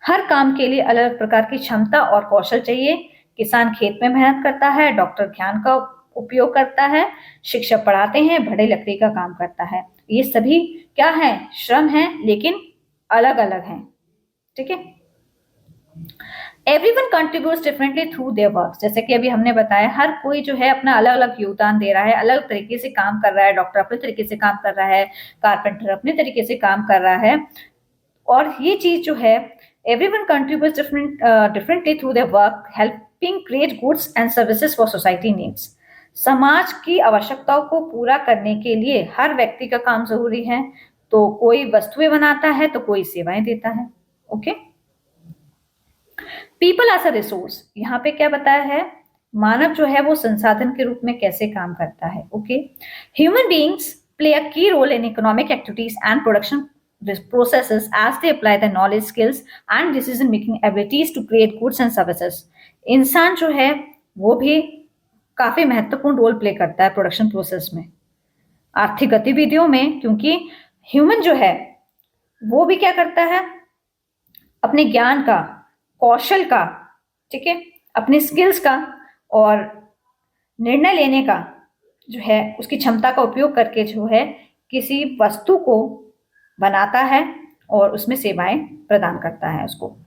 हर काम के लिए अलग अलग प्रकार की क्षमता और कौशल चाहिए। किसान खेत में मेहनत करता है, डॉक्टर ज्ञान का उपयोग करता है, शिक्षक पढ़ाते हैं, बढ़ई लकड़ी का काम करता है। ये सभी क्या है? श्रम है, लेकिन अलग अलग हैं। ठीक है, everyone contributes differently through their work. जैसे कि अभी हमने बताया, हर कोई जो है अपना अलग अलग योगदान दे रहा है, अलग तरीके से काम कर रहा है। डॉक्टर अपने तरीके से काम कर रहा है, कारपेंटर अपने तरीके से काम कर रहा है। और ये चीज जो है, everyone contributes differently through their work, helping create goods and services for society needs. समाज की आवश्यकताओं को पूरा करने के लिए हर व्यक्ति का काम जरूरी है। तो कोई वस्तुएं बनाता है तो कोई सेवाएं देता है। Okay, people as a resource, यहाँ पे क्या बताया है? मानव जो है वो संसाधन के रूप में कैसे काम करता है। Okay, human beings play a key role in economic activities and production processes as they apply their knowledge, skills and decision making abilities to create goods and services। इंसान जो है वो भी काफी महत्वपूर्ण रोल प्ले करता है प्रोडक्शन प्रोसेस में, आर्थिक गतिविधियों में, क्योंकि ह्यूमन जो है वो भी क्या करता है? अपने ज्ञान का, कौशल का, ठीक है, अपने स्किल्स का और निर्णय लेने का जो है उसकी क्षमता का उपयोग करके जो है किसी वस्तु को बनाता है और उसमें सेवाएं प्रदान करता है उसको।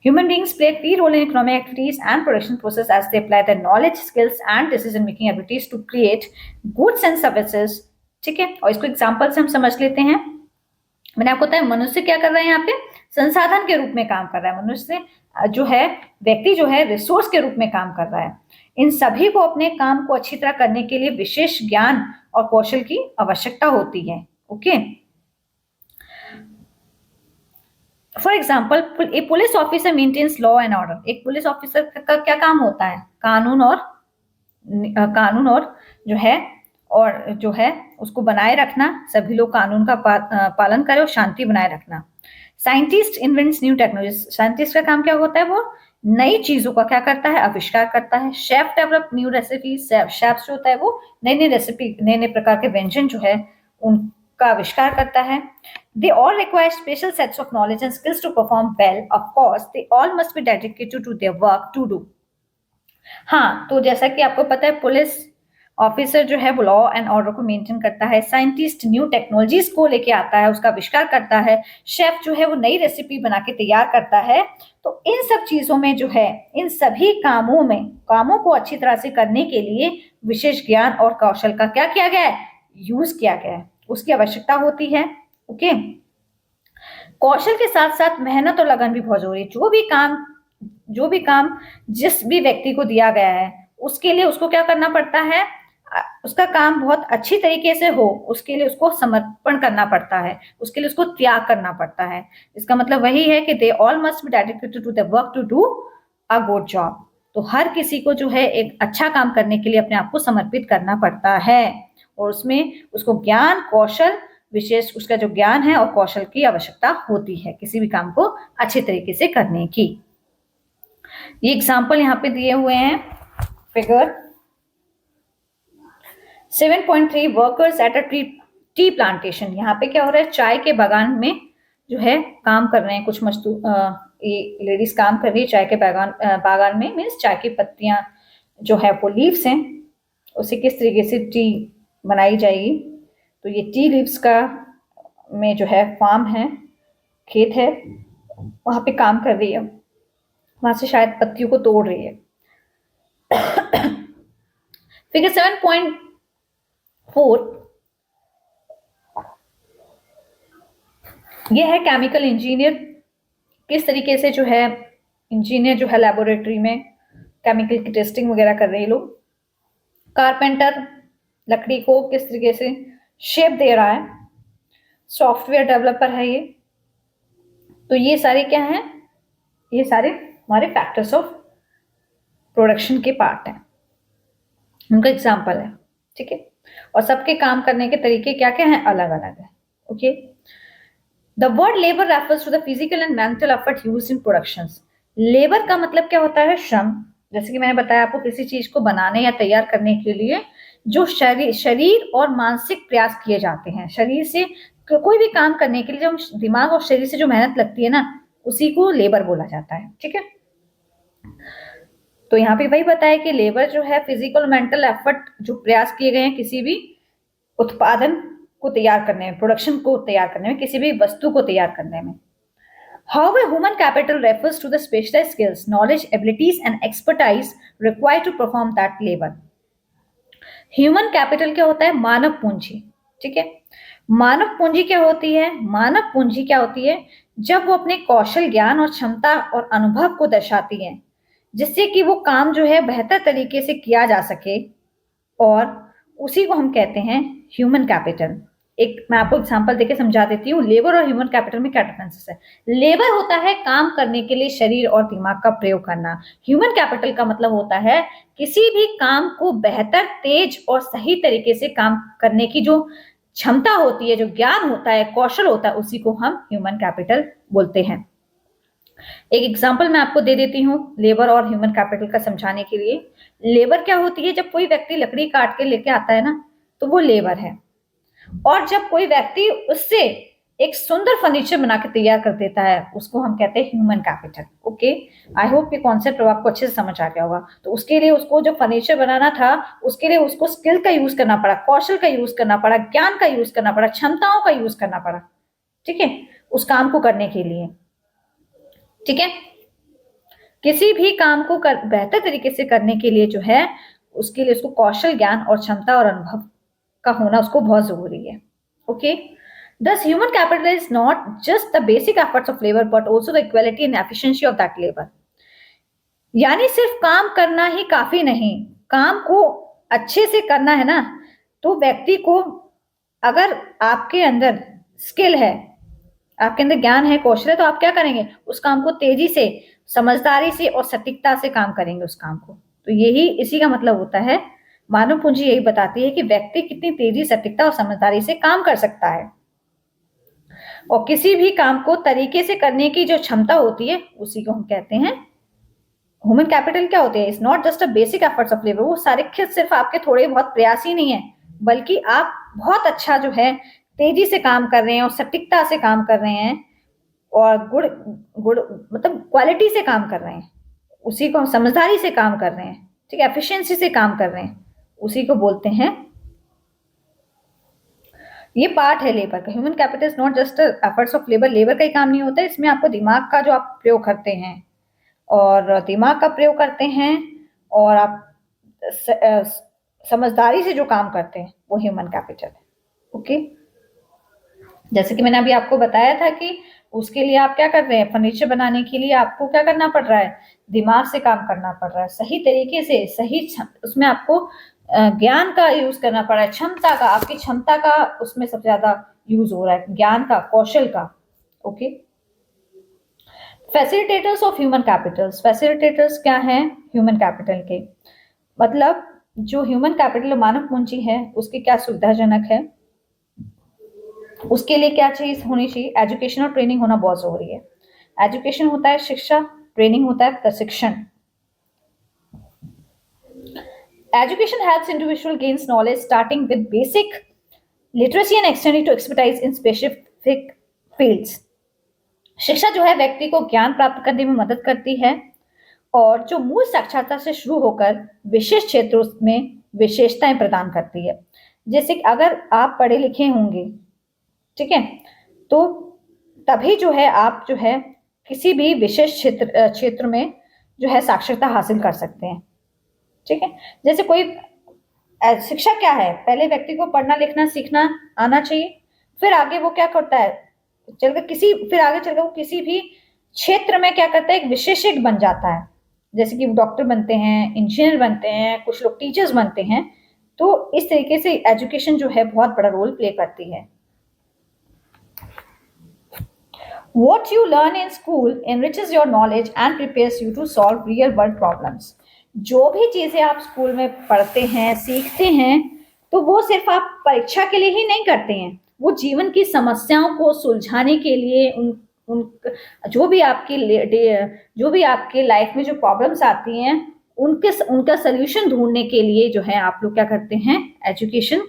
Human beings play a key role in economic activities and production process as they apply their knowledge, skills and decision making abilities to create goods and services। ठीक है, और इसको एग्जाम्पल से हम समझ लेते हैं। मैंने आपको बताया मनुष्य क्या कर रहा है? यहाँ पे संसाधन के रूप में काम कर रहा है। मनुष्य जो है, व्यक्ति जो है, रिसोर्स के रूप में काम कर रहा है। इन सभी को अपने काम को अच्छी तरह करने के लिए विशेष ज्ञान और कौशल की आवश्यकता होती है। Okay, for example, a police officer maintains law and order. एक पुलिस ऑफिसर का क्या काम होता है? कानून और जो है उसको बनाए रखना, सभी लोग कानून का पालन करें और शांति बनाए रखना। Scientist invents new technology. Scientist का काम क्या होता है? वो नई चीजों का क्या करता है? आविष्कार करता है। Chef develop new recipe. Chef जो होता है वो नई नई रेसिपी, नए नए प्रकार के व्यंजन जो है उनका आविष्कार करता है। They all require special sets of knowledge and skills to perform well. Of course, they all must be dedicated to their work to do। हाँ, तो जैसा कि आपको पता है, पुलिस ऑफिसर जो है वो लॉ एंड ऑर्डर को मेंटेन करता है। साइंटिस्ट न्यू टेक्नोलॉजीज को लेके आता है, उसका आविष्कार करता है। शेफ जो है वो नई रेसिपी बना के तैयार करता है। तो इन सब चीजों में जो है, इन सभी कामों को अच्छी तरह से करने के लिए विशेष ज्ञान और कौशल का क्या किया गया है? यूज किया गया है, उसकी आवश्यकता होती है। ओके, कौशल के साथ साथ मेहनत और लगन भी बहुत जरूरी है। जो भी काम जिस भी व्यक्ति को दिया गया है उसके लिए उसको क्या करना पड़ता है? उसका काम बहुत अच्छी तरीके से हो, उसके लिए उसको समर्पण करना पड़ता है, उसके लिए उसको त्याग करना पड़ता है। इसका मतलब वही है कि they all must be dedicated to the work to do a good job. तो हर किसी को जो है एक अच्छा काम करने के लिए अपने आप को समर्पित करना पड़ता है और उसमें उसको ज्ञान, कौशल, विशेष उसका जो ज्ञान है और कौशल की आवश्यकता होती है किसी भी काम को अच्छे तरीके से करने की। ये एग्जाम्पल यहाँ पे दिए हुए हैं, figure 7.3 workers at a tea plantation. यहाँ पे क्या हो रहा है? चाय के बागान में जो है काम कर रहे हैं कुछ मजदूर, लेडीज काम कर रही है चाय के बागान में। मीन्स चाय की पत्तियां जो है वो लीव्स हैं, उसे किस तरीके से टी बनाई जाएगी। तो ये टी लीव्स का में जो है फार्म है, खेत है, वहां पे काम कर रही है, वहां से शायद पत्तियों को तोड़ रही है। फिगर 7.4 ये है केमिकल इंजीनियर। किस तरीके से जो है इंजीनियर जो है लेबोरेटरी में केमिकल की टेस्टिंग वगैरह कर रहे हैं लोग। कारपेंटर लकड़ी को किस तरीके से शेप दे रहा है, सॉफ्टवेयर डेवलपर है ये। तो ये सारे क्या हैं, ये सारे हमारे फैक्टर्स ऑफ प्रोडक्शन के पार्ट हैं, उनका एग्जाम्पल है। ठीक है, और सबके काम करने के तरीके क्या क्या हैं, अलग अलग है। Okay, the word labour refers to the physical and mental effort used in productions. Labour का मतलब क्या होता है, श्रम। जैसे कि मैंने बताया आपको, किसी चीज को बनाने या तैयार करने के लिए जो शरीर और मानसिक प्रयास किए जाते हैं, शरीर से कोई भी काम करने के लिए जो दिमाग और शरीर से जो मेहनत लगती है ना, उसी को लेबर बोला जाता है। ठीक है, तो यहाँ पे वही बताया कि लेबर जो है फिजिकल मेंटल एफर्ट जो प्रयास किए गए हैं किसी भी उत्पादन को तैयार करने में, प्रोडक्शन को तैयार करने में, किसी भी वस्तु को तैयार करने में। However, human capital refers to the specialized skills, knowledge, abilities and expertise required to perform that labor. Human capital क्या होता है, मानव पूंजी। ठीक है, मानव पूंजी क्या होती है, मानव पूंजी क्या होती है, जब वो अपने कौशल, ज्ञान और क्षमता और अनुभव को दर्शाती है, जिससे कि वो काम जो है बेहतर तरीके से किया जा सके, और उसी को हम कहते हैं ह्यूमन कैपिटल। एक मैं आपको एग्जांपल देके समझा देती हूँ, लेबर और ह्यूमन कैपिटल में क्या डिफरेंसेस है। लेबर होता है काम करने के लिए शरीर और दिमाग का प्रयोग करना। ह्यूमन कैपिटल का मतलब होता है किसी भी काम को बेहतर, तेज और सही तरीके से काम करने की जो क्षमता होती है, जो ज्ञान होता है, कौशल होता है, उसी को हम ह्यूमन कैपिटल बोलते हैं। एक एग्जाम्पल मैं आपको दे देती हूँ लेबर और ह्यूमन कैपिटल का समझाने के लिए। लेबर क्या होती है, जब कोई व्यक्ति लकड़ी काट के लेके आता है ना, तो वो लेबर है। और जब कोई व्यक्ति उससे एक सुंदर फर्नीचर बना के तैयार कर देता है, उसको हम कहते हैं human capital. Okay, I hope ये कॉन्सेप्ट आपको अच्छे से समझ आ गया होगा। तो उसके लिए उसको जो फर्नीचर बनाना था, उसके लिए उसको स्किल का यूज करना पड़ा, कौशल का यूज करना पड़ा, ज्ञान का यूज करना पड़ा, क्षमताओं का यूज करना पड़ा। ठीक है, उस काम को करने के लिए। ठीक है, किसी भी काम को बेहतर तरीके से करने के लिए जो है, उसके लिए उसको कौशल, ज्ञान और क्षमता और अनुभव का होना उसको बहुत जरूरी है। Okay, thus human capital is not just the basic efforts of labor but also the equality and efficiency of that labor। यानी सिर्फ काम करना ही काफी नहीं, काम को अच्छे से करना है ना, तो व्यक्ति को, अगर आपके अंदर स्किल है, आपके अंदर ज्ञान है, कौशल है, तो आप क्या करेंगे, उस काम को तेजी से, समझदारी से और सटीकता से काम करेंगे उस काम को। तो यही इसी का मतलब होता है, मानव पूंजी यही बताती है कि व्यक्ति कितनी तेजी, सटीकता और समझदारी से काम कर सकता है, और किसी भी काम को तरीके से करने की जो क्षमता होती है, उसी को हम कहते हैं ह्यूमन कैपिटल। क्या होते हैं, it's not just a basic efforts of labour. वो सारे सिर्फ आपके थोड़े बहुत प्रयास ही नहीं है, बल्कि आप बहुत अच्छा जो है तेजी से काम कर रहे हैं और सटीकता से काम कर रहे हैं, और गुड गुड मतलब क्वालिटी से काम कर रहे हैं, उसी को हम समझदारी से काम कर रहे हैं। ठीक है, एफिशिएंसी से काम कर रहे हैं, उसी को बोलते हैं। ये पार्ट है लेबर का। Human capital is not just efforts of labour. Labour का ही काम नहीं होता है, इसमें आपको दिमाग का जो आप प्रयोग करते हैं, और दिमाग का प्रयोग करते हैं, और आप समझदारी से जो काम करते हैं, वो ह्यूमन कैपिटल है। ओके, जैसे कि मैंने अभी आपको बताया था कि उसके लिए आप क्या कर रहे हैं, फर्नीचर बनाने के लिए आपको क्या करना पड़ रहा है, दिमाग से काम करना पड़ रहा है, सही तरीके से, सही उसमें आपको ज्ञान का यूज करना पड़ा है, क्षमता का, आपकी क्षमता का उसमें सबसे ज्यादा यूज हो रहा है, ज्ञान का, कौशल का। Okay, facilitators of human Capitals. Facilitators क्या हैं ह्यूमन कैपिटल के, मतलब जो ह्यूमन कैपिटल मानव पूंजी है, उसकी क्या सुविधाजनक है, उसके लिए क्या चीज होनी चाहिए, एजुकेशन और ट्रेनिंग होना बहुत जरूरी है। एजुकेशन होता है शिक्षा, ट्रेनिंग होता है प्रशिक्षण। Education helps individual gains knowledge starting with basic literacy and extending to expertise in specific fields। शिक्षा जो है व्यक्ति को ज्ञान प्राप्त करने में मदद करती है, और जो मूल साक्षरता से शुरू होकर विशेष क्षेत्रों में विशेषताएं प्रदान करती है। जैसे कि अगर आप पढ़े लिखे होंगे, ठीक है, तो तभी जो है आप जो है किसी भी विशेष क्षेत्र में जो है साक्षरता हासिल कर सकते हैं। ठीक है, जैसे कोई शिक्षा क्या है, पहले व्यक्ति को पढ़ना लिखना सीखना आना चाहिए, फिर आगे वो क्या करता है, फिर आगे चलकर वो किसी भी क्षेत्र में क्या करता है, एक विशेषज्ञ बन जाता है। जैसे कि डॉक्टर बनते हैं, इंजीनियर बनते हैं, कुछ लोग टीचर्स बनते हैं, तो इस तरीके से एजुकेशन जो है बहुत बड़ा रोल प्ले करती है। What you learn in school enriches your knowledge and prepares you to solve real world problems. जो भी चीजें आप स्कूल में पढ़ते हैं, सीखते हैं, तो वो सिर्फ आप परीक्षा के लिए ही नहीं करते हैं, वो जीवन की समस्याओं को सुलझाने के लिए उन जो भी आपकी लाइफ में जो प्रॉब्लम्स आती हैं, उनका सोल्यूशन ढूंढने के लिए जो है आप लोग क्या करते हैं, एजुकेशन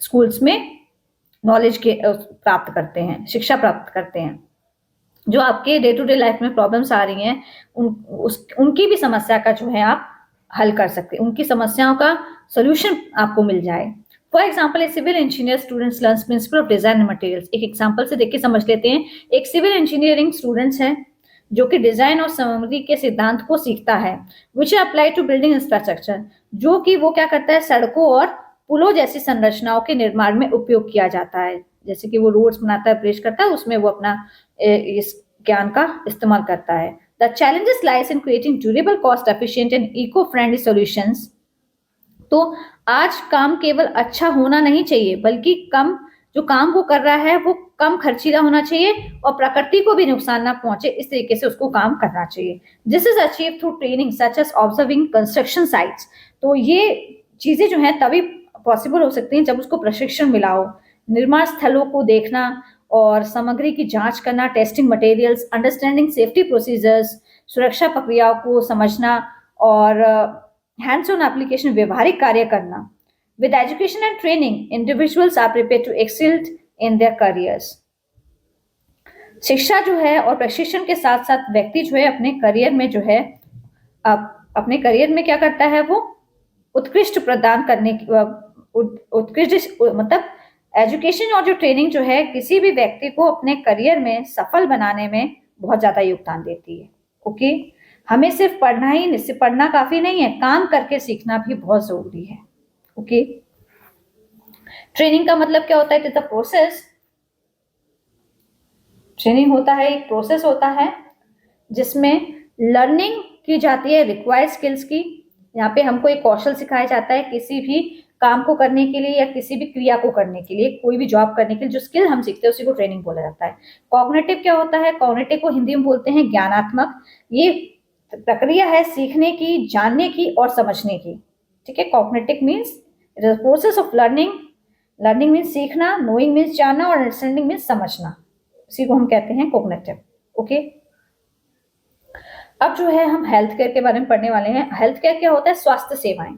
स्कूल्स में नॉलेज के प्राप्त करते हैं, शिक्षा प्राप्त करते हैं। जो आपके डे टू डे लाइफ में प्रॉब्लम्स आ रही हैं, उनकी भी समस्या का जो है आप हल कर सकते हैं, उनकी समस्याओं का सोल्यूशन आपको मिल जाए। For example, a civil engineer students learns principle of design materials. एक एग्जाम्पल से देख के समझ लेते हैं। एक सिविल इंजीनियरिंग स्टूडेंट्स है जो कि डिजाइन और सामग्री के सिद्धांत को सीखता है, विच अप्लाई टू बिल्डिंग इंफ्रास्ट्रक्चर, जो कि वो क्या करता है, सड़कों और पुलों जैसी संरचनाओं के निर्माण में उपयोग किया जाता है। जैसे कि वो रोड्स बनाता है, ब्रिज करता है, उसमें वो अपना इस ज्ञान का इस्तेमाल करता है। The challenges lies in creating durable, cost efficient and eco friendly solutions. तो आज काम केवल अच्छा होना नहीं चाहिए, बल्कि जो काम वो कर रहा है वो कम खर्चीला होना चाहिए और प्रकृति को भी नुकसान ना पहुंचे, इस तरीके से उसको काम करना चाहिए। This is achieve through training such as observing construction sites. तो ये चीजें जो है तभी पॉसिबल हो सकती हैं जब उसको प्रशिक्षण मिला हो। निर्माण स्थलों को देखना और सामग्री की जांच करना, testing materials, understanding safety procedures, सुरक्षा प्रक्रियाओं को समझना और हैंड्स ऑन एप्लीकेशन व्यवहारिक कार्य करना। With education and training individuals are prepared to excel in their careers. शिक्षा जो है और प्रशिक्षण के साथ साथ व्यक्ति जो है अपने करियर में जो है अपने करियर में क्या करता है, वो उत्कृष्ट प्रदान करने की उत्कृष्ट मतलब एजुकेशन और जो ट्रेनिंग जो है किसी भी व्यक्ति को अपने करियर में सफल बनाने में बहुत ज्यादा योगदान देती है। ओके, हमें सिर्फ पढ़ना काफी नहीं है, काम करके सीखना भी बहुत जरूरी है। ओके, ट्रेनिंग का मतलब क्या होता है? It is the process. Training होता है, एक प्रोसेस होता है जिसमें लर्निंग की जाती है रिक्वायर्ड स्किल्स की। यहाँ पे हमको एक कौशल सिखाया जाता है किसी भी काम को करने के लिए या किसी भी क्रिया को करने के लिए, कोई भी जॉब करने के लिए जो स्किल हम सीखते हैं उसी को ट्रेनिंग बोला जाता है। कॉग्निटिव क्या होता है? कॉग्निटिव को हिंदी में बोलते हैं ज्ञानात्मक। ये प्रक्रिया है सीखने की, जानने की और समझने की। ठीक है, cognitive means it is process of learning. Learning means सीखना, नोइंग मीन्स जानना और अंडरस्टैंडिंग मीन्स समझना। इसी को हम कहते हैं कॉग्निटिव। ओके, अब जो है हम हेल्थ केयर के बारे में पढ़ने वाले हैं। हेल्थ केयर क्या होता है? स्वास्थ्य सेवाएं।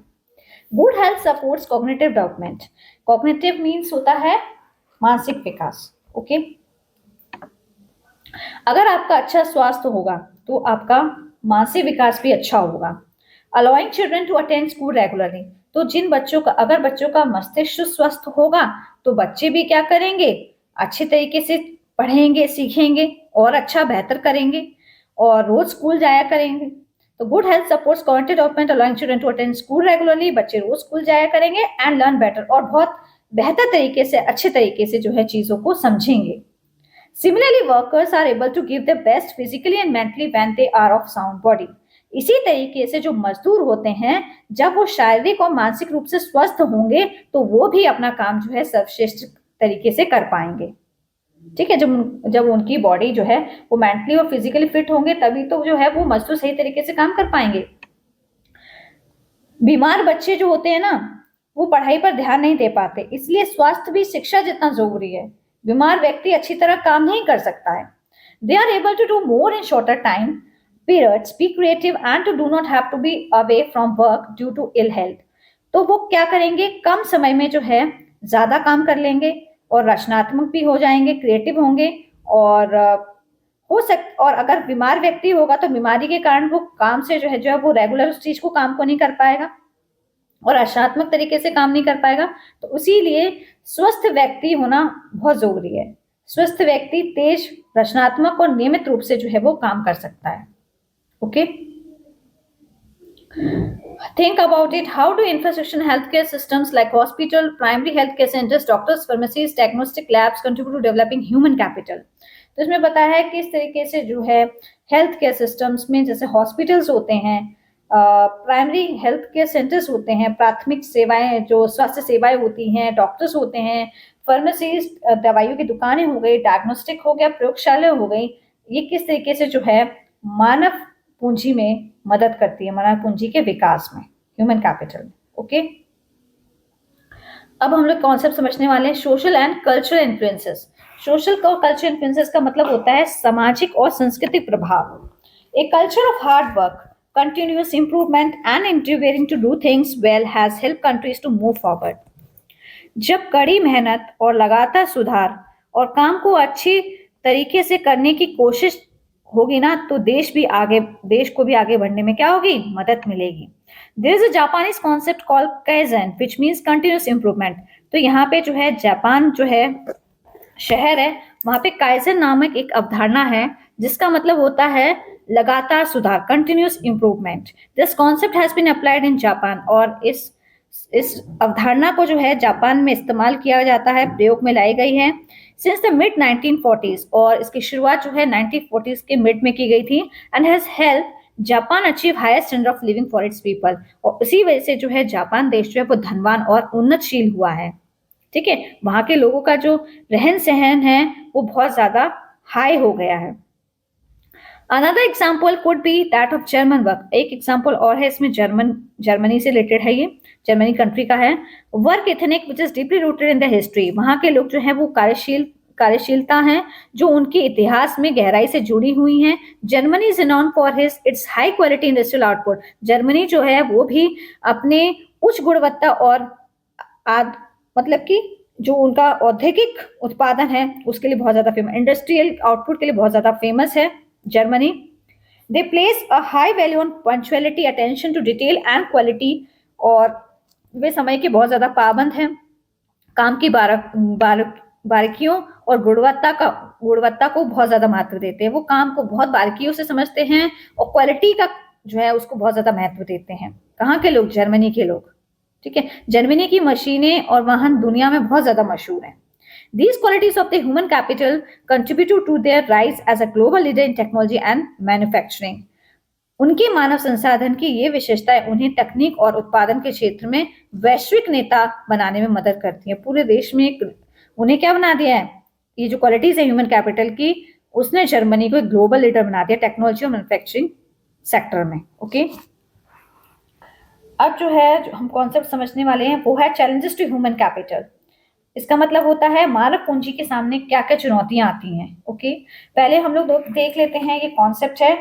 Good health supports cognitive development. Cognitive means होता है मानसिक विकास। ओके, अगर आपका अच्छा स्वास्थ्य होगा तो आपका मानसिक विकास भी अच्छा होगा। Allowing children to attend school regularly. तो अगर बच्चों का मस्तिष्क स्वस्थ होगा तो बच्चे भी क्या करेंगे? अच्छे तरीके से पढ़ेंगे, सीखेंगे और अच्छा बेहतर करेंगे और रोज स्कूल जाया करेंगे। तो good health supports cognitive development, allowing children to attend school regularly. बच्चे रोज स्कूल जाया करेंगे एंड लर्न बेटर, और बहुत बेहतर तरीके से, अच्छे तरीके से जो है चीजों को समझेंगे। Similarly workers are able to give the best physically and mentally when they are of sound body. इसी तरीके से जो मजदूर होते हैं, जब वो शारीरिक और मानसिक रूप से स्वस्थ होंगे तो वो भी अपना काम जो है सर्वश्रेष्ठ तरीके से कर पाएंगे। ठीक है, जब उनकी बॉडी जो है वो मेंटली और फिजिकली फिट होंगे तभी तो जो है वो मजदूर सही तरीके से काम कर पाएंगे। बीमार बच्चे जो होते हैं ना, वो पढ़ाई पर ध्यान नहीं दे पाते, इसलिए स्वास्थ्य भी शिक्षा जितना जरूरी है। बीमार व्यक्ति अच्छी तरह काम नहीं कर सकता है। They are able to do more in shorter time periods, be creative and do not have to be away from work due to ill health। तो वो क्या करेंगे? कम समय में जो है ज्यादा काम कर लेंगे और रचनात्मक भी हो जाएंगे, क्रिएटिव होंगे और और अगर बीमार व्यक्ति होगा तो बीमारी के कारण वो काम से जो है वो रेगुलर उस चीज को काम को नहीं कर पाएगा और रचनात्मक तरीके से काम नहीं कर पाएगा। तो इसीलिए स्वस्थ व्यक्ति होना बहुत जरूरी है। स्वस्थ व्यक्ति तेज, रचनात्मक और नियमित रूप से जो है वो काम कर सकता है। Okay, think about it. How do infrastructure healthcare systems like hospital, primary healthcare centers, doctors, pharmacies, diagnostic labs contribute to developing human capital? तो इसमें बताया है कि इस तरीके से जो है हेल्थ केयर सिस्टम्स में जैसे हॉस्पिटल्स होते हैं, प्राइमरी हेल्थ केयर सेंटर्स होते हैं, प्राथमिक सेवाएं जो स्वास्थ्य सेवाएं होती हैं, डॉक्टर्स होते हैं, फार्मेसीज, दवाइयों की दुकानें हो गई, डायग्नोस्टिक हो गया, प्रयोगशाला हो गई, ये किस तरीके से जो है मानव पूंजी में मदद करती है, मानव पूंजी के विकास में, ह्यूमन कैपिटल। ओके, अब हम लोग कॉन्सेप्ट समझने वाले हैं social and cultural influences. Social और कल्चरल इन्फ्लुएंसेस का मतलब होता है सामाजिक और सांस्कृतिक प्रभाव। A culture of hard work, continuous improvement and endeavoring to do things well has helped countries to move forward। जब कड़ी मेहनत और लगातार सुधार और काम को अच्छी तरीके से करने की कोशिश होगी ना, तो देश को भी आगे बढ़ने में क्या होगी, मदद मिलेगी। There is a Japanese concept called kaizen which means continuous improvement. तो यहाँ पे जो है जापान जो है शहर है, वहां पे काइजन नामक एक अवधारणा है जिसका मतलब होता है लगातार सुधार, continuous improvement. This concept has been applied in Japan, और इस अवधारणा को जो है जापान में इस्तेमाल किया जाता है, प्रयोग में लाई गई है सिंस द मिड 1940s, और इसकी शुरुआत जो है 1940s के मिड में की गई थी, and has help Japan achieve higher standard of living for its people. और इसी वजह से जो है जापान देश जो है वो धनवान और उन्नतशील हुआ है। ठीक है, वहां के लोगों का जो रहन सहन है वो बहुत ज्यादा हाई हो गया है। Another example could be that of German work. एक एग्जाम्पल और है इसमें, जर्मनी से रिलेटेड है, ये जर्मनी कंट्री का है। Work ethnic which is deeply rooted in the history. वहां के लोग जो है वो कार्यशीलता है जो उनके इतिहास में गहराई से जुड़ी हुई है। Germany is non for his it's high quality industrial output. Germany जो है वो भी अपने उच्च गुणवत्ता और मतलब कि जो उनका औद्योगिक उत्पादन है उसके लिए बहुत ज्यादा फेमस, इंडस्ट्रियल आउटपुट के लिए बहुत ज्यादा फेमस है Germany. They place a high value on punctuality, attention to detail and quality, और वे समय के बहुत ज्यादा पाबंद हैं। काम की बारीकियों और गुणवत्ता को बहुत ज्यादा महत्व देते हैं। वो काम को बहुत बारीकियों से समझते हैं और क्वालिटी का जो है उसको बहुत ज्यादा महत्व देते हैं। कहाँ के लोग, जर्मनी के लोग। ठीक है, जर्मनी की मशीनें और वाहन दुनिया में बहुत ज्यादा मशहूर हैं। These qualities of the human capital contribute to their rise as a global leader in technology and manufacturing। उनके मानव संसाधन की ये विशेषताएं उन्हें तकनीक और उत्पादन के क्षेत्र में वैश्विक नेता बनाने में मदद करती हैं। पूरे देश में उन्हें क्या बना दिया है, ये जो क्वालिटीज है ह्यूमन कैपिटल की, उसने जर्मनी को एक ग्लोबल लीडर बना दिया टेक्नोलॉजी और मैन्युफैक्चरिंग सेक्टर में। ओके, अब जो है जो हम कॉन्सेप्ट समझने वाले हैं वो है चैलेंजेस टू ह्यूमन कैपिटल। इसका मतलब होता है मानव पूंजी के सामने क्या क्या चुनौतियां आती हैं। ओके, पहले हम लोग देख लेते हैं, ये कॉन्सेप्ट है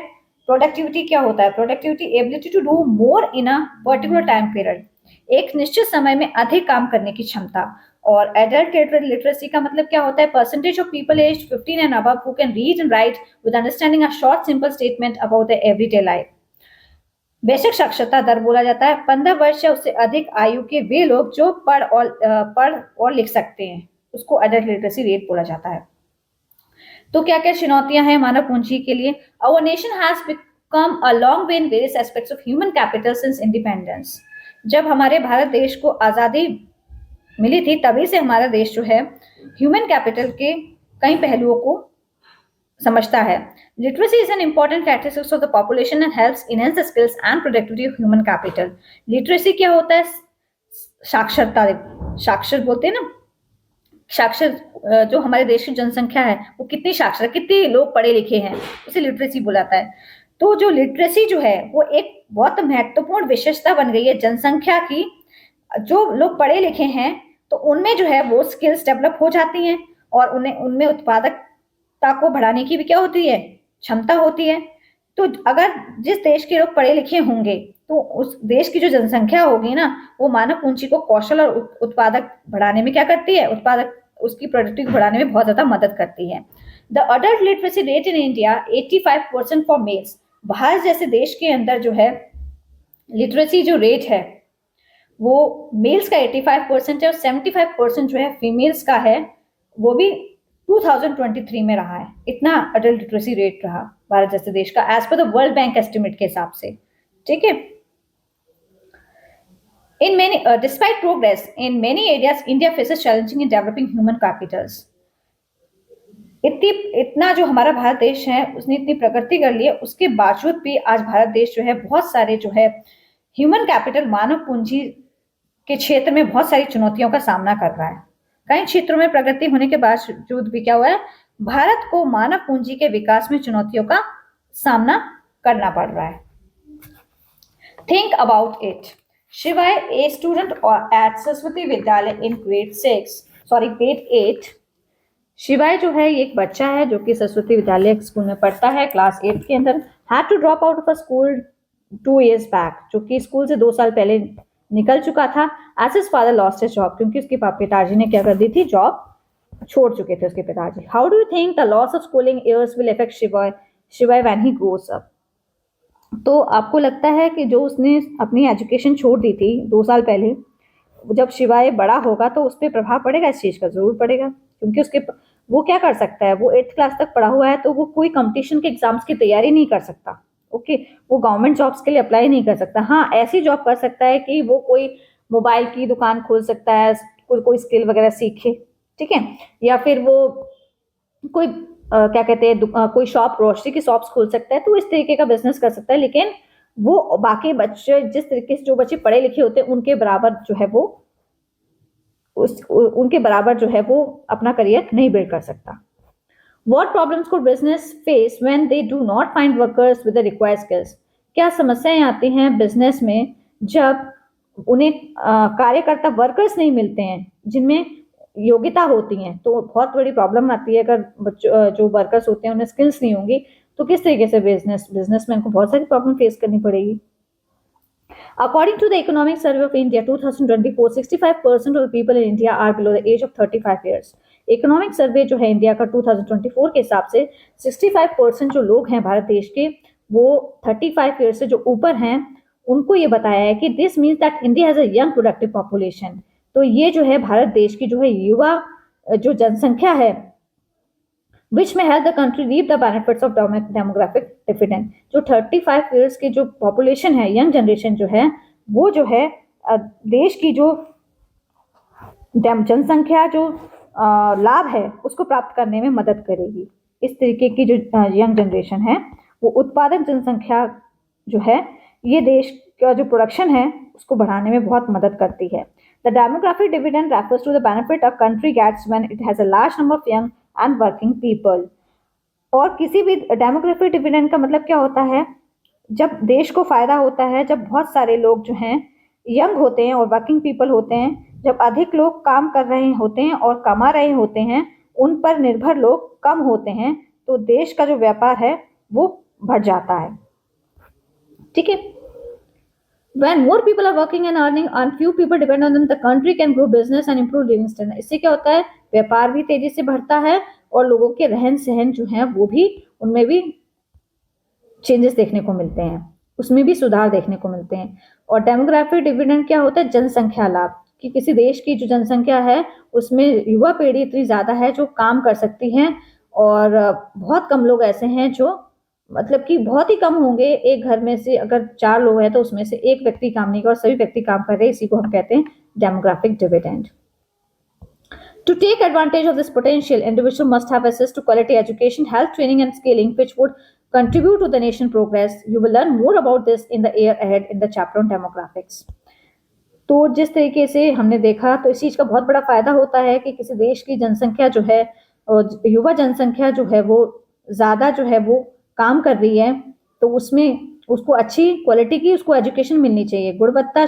प्रोडक्टिविटी क्या होता है। Productivity ability to do more in a particular time period, एक निश्चित समय में अधिक काम करने की क्षमता। और एडल्ट लिटरेसी का मतलब क्या होता है, percentage of people age 15 and above who can read and write with understanding a short simple statement about the everyday life. Basic साक्षरता दर बोला जाता है 15 वर्ष या उससे अधिक आयु के वे लोग जो पढ़ और लिख सकते हैं, उसको अडल्ट लिटरेसी रेट बोला जाता है। तो क्या क्या चुनौतियां हैं मानव पूंजी के लिए। Our nation has become a long way in various aspects of human capital since independence. जब हमारे भारत देश को आजादी मिली थी तभी से हमारा देश जो है ह्यूमन कैपिटल के कई पहलुओं को समझता है। Literacy is an important characteristics of the population and helps enhance the skills and productivity of human capital. Literacy क्या होता है, साक्षरता, साक्षर बोलते हैं ना, साक्षर जो हमारे देश की जनसंख्या है वो कितनी साक्षर, कितने लोग पढ़े लिखे हैं, उसे लिटरेसी बुलाता है। तो जो लिटरेसी जो है वो एक बहुत महत्वपूर्ण विशेषता बन गई है जनसंख्या की। जो लोग पढ़े लिखे हैं तो उनमें जो है वो स्किल्स डेवलप हो जाती हैं और उन्हें उनमें उत्पादकता को बढ़ाने की भी क्या होती है, क्षमता होती है। तो अगर जिस देश के लोग पढ़े लिखे होंगे तो उस देश की जो जनसंख्या होगी ना, वो मानव पूंजी को कौशल और उत्पादक बढ़ाने में क्या करती है, उत्पादक उसकी प्रोडक्टिविटी बढ़ाने में बहुत ज्यादा मदद करती है। The adult literacy rate in India 85% for mails. Bharat जैसे देश के अंदर जो है लिटरेसी जो रेट है वो मेल्स का 85% है और 75% जो है फीमेल्स का है, वो भी 2023 में रहा है। इतना अडल्ट लिटरेसी रेट रहा भारत जैसे देश का as per the world bank estimate के हिसाब से। ठीक है, in many despite progress in many areas India faces challenging in developing human capitals। इतनी इतना जो हमारा भारत देश है उसने इतनी प्रगति कर ली है, उसके बावजूद भी आज भारत देश जो है बहुत सारे जो है ह्यूमन कैपिटल मानव पूंजी के क्षेत्र में बहुत सारी चुनौतियों का सामना कर रहा है। कई क्षेत्रों में प्रगति होने के बावजूद भी क्या हुआ है, भारत को मानव पूंजी के विकास में चुनौतियों का सामना करना पड़ रहा है। Think about it. शिवाय ए स्टूडेंट एट सरस्वती विद्यालय इन ग्रेड 8। शिवाय जो है ये एक बच्चा है जो कि सरस्वती विद्यालय स्कूल में पढ़ता है, क्लास 8 के अंदर। Had to drop out of a school 2 years back, जो कि स्कूल से 2 साल पहले निकल चुका था। As his father lost his job, क्योंकि उसके पिताजी ने क्या कर दी थी, जॉब छोड़ चुके थे उसके पिताजी। How do you think the loss of schooling years will affect शिवाय व्हेन ही ग्रोस अप? तो आपको लगता है कि जो उसने अपनी एजुकेशन छोड़ दी थी 2 साल पहले, जब शिवाय बड़ा होगा तो उस पर प्रभाव पड़ेगा? इस चीज का जरूर पड़ेगा, क्योंकि उसके वो क्या कर सकता है, वो 8th क्लास तक पढ़ा हुआ है, तो वो कोई कंपटीशन के एग्जाम्स की तैयारी नहीं कर सकता। ओके, वो गवर्नमेंट जॉब्स के लिए अप्लाई नहीं कर सकता। हाँ, ऐसी जॉब कर सकता है कि वो कोई मोबाइल की दुकान खोल सकता है, कोई स्किल वगैरह सीखे, ठीक है, या फिर वो कोई क्या कहते हैं कोई शॉप, ग्रोसरी की शॉप्स खोल सकता है, तो इस तरीके का बिजनेस कर सकता है। लेकिन वो बाकी बच्चे जिस तरीके से, जो बच्चे पढ़े लिखे होते हैं उनके बराबर जो है वो उनके बराबर जो है वो अपना करियर नहीं बिल्ड कर सकता। What problems could business face when they do not find workers with the required skills? क्या समस्याएं आती हैं बिजनेस में जब उन्हें कार्यकर्ता वर्कर्स नहीं मिलते हैं जिनमें योग्यता होती हैं? तो बहुत बड़ी प्रॉब्लम आती है। अगर बच्चों जो वर्कर्स होते हैं उन्हें स्किल्स नहीं होंगी तो किस तरीके से बिजनेसमैन को बहुत सारी प्रॉब्लम फेस करनी पड़ेगी। According to the Economic Survey of India 2024, 65% of the people in India are below the age of 35 years. Economic survey जो है इंडिया का 2024 के हिसाब से 65% जो लोग हैं भारत देश के, वो 35 ईयर से जो ऊपर हैं, उनको ये बताया है कि this means that India has a young productive population. तो ये जो है भारत देश की जो है युवा जो जनसंख्या है, विच में help the country reap the benefits of demographic dividend. जो 35 ईयर्स की जो पॉपुलेशन है, यंग जनरेशन जो है, वो जो है देश की जो जनसंख्या जो लाभ है उसको प्राप्त करने में मदद करेगी। इस तरीके की जो यंग जनरेशन है वो उत्पादक जनसंख्या जो है, ये देश का जो प्रोडक्शन है उसको बढ़ाने में बहुत मदद करती है। The demographic dividend refers to the benefit a country gets when it has a large number of young and working people. और किसी भी डेमोग्राफिक डिविडेंड का मतलब क्या होता है, जब देश को फायदा होता है, जब बहुत सारे लोग जो हैं यंग होते हैं और वर्किंग पीपल होते हैं, जब अधिक लोग काम कर रहे होते हैं और कमा रहे होते हैं, उन पर निर्भर लोग कम होते हैं, तो देश का जो व्यापार है वो बढ़ जाता है। ठीक है, When more people are working and earning and few people depend on them, the country can grow business and improve living standard. इससे क्या होता है, व्यापार भी तेजी से बढ़ता है और लोगों के रहन सहन जो है वो भी, उनमें भी चेंजेस देखने को मिलते हैं, उसमें भी सुधार देखने को मिलते हैं। और डेमोग्राफिक डिविडेंड क्या होता है, जनसंख्या लाभ, कि किसी देश की जो जनसंख्या है उसमें युवा पीढ़ी इतनी ज्यादा है जो काम कर सकती है, और बहुत कम लोग ऐसे हैं जो, मतलब कि बहुत ही कम होंगे, एक घर में से अगर 4 लोग हैं तो उसमें से एक व्यक्ति काम नहीं कर और सभी व्यक्ति काम कर रहे हैं, इसी को हम कहते हैं demographic dividend. To take advantage of this potential, individual must have access to quality education, health training and skilling, which would contribute to the nation progress. You will learn more about this in the year ahead in the chapter on demographics. तो जिस तरीके से हमने देखा, तो इस चीज का बहुत बड़ा फायदा होता है कि किसी देश की जनसंख्या जो है, युवा जनसंख्या जो है वो ज्यादा जो है वो काम कर रही है, तो उसमें उसको अच्छी क्वालिटी की उसको एजुकेशन मिलनी चाहिए, गुणवत्ता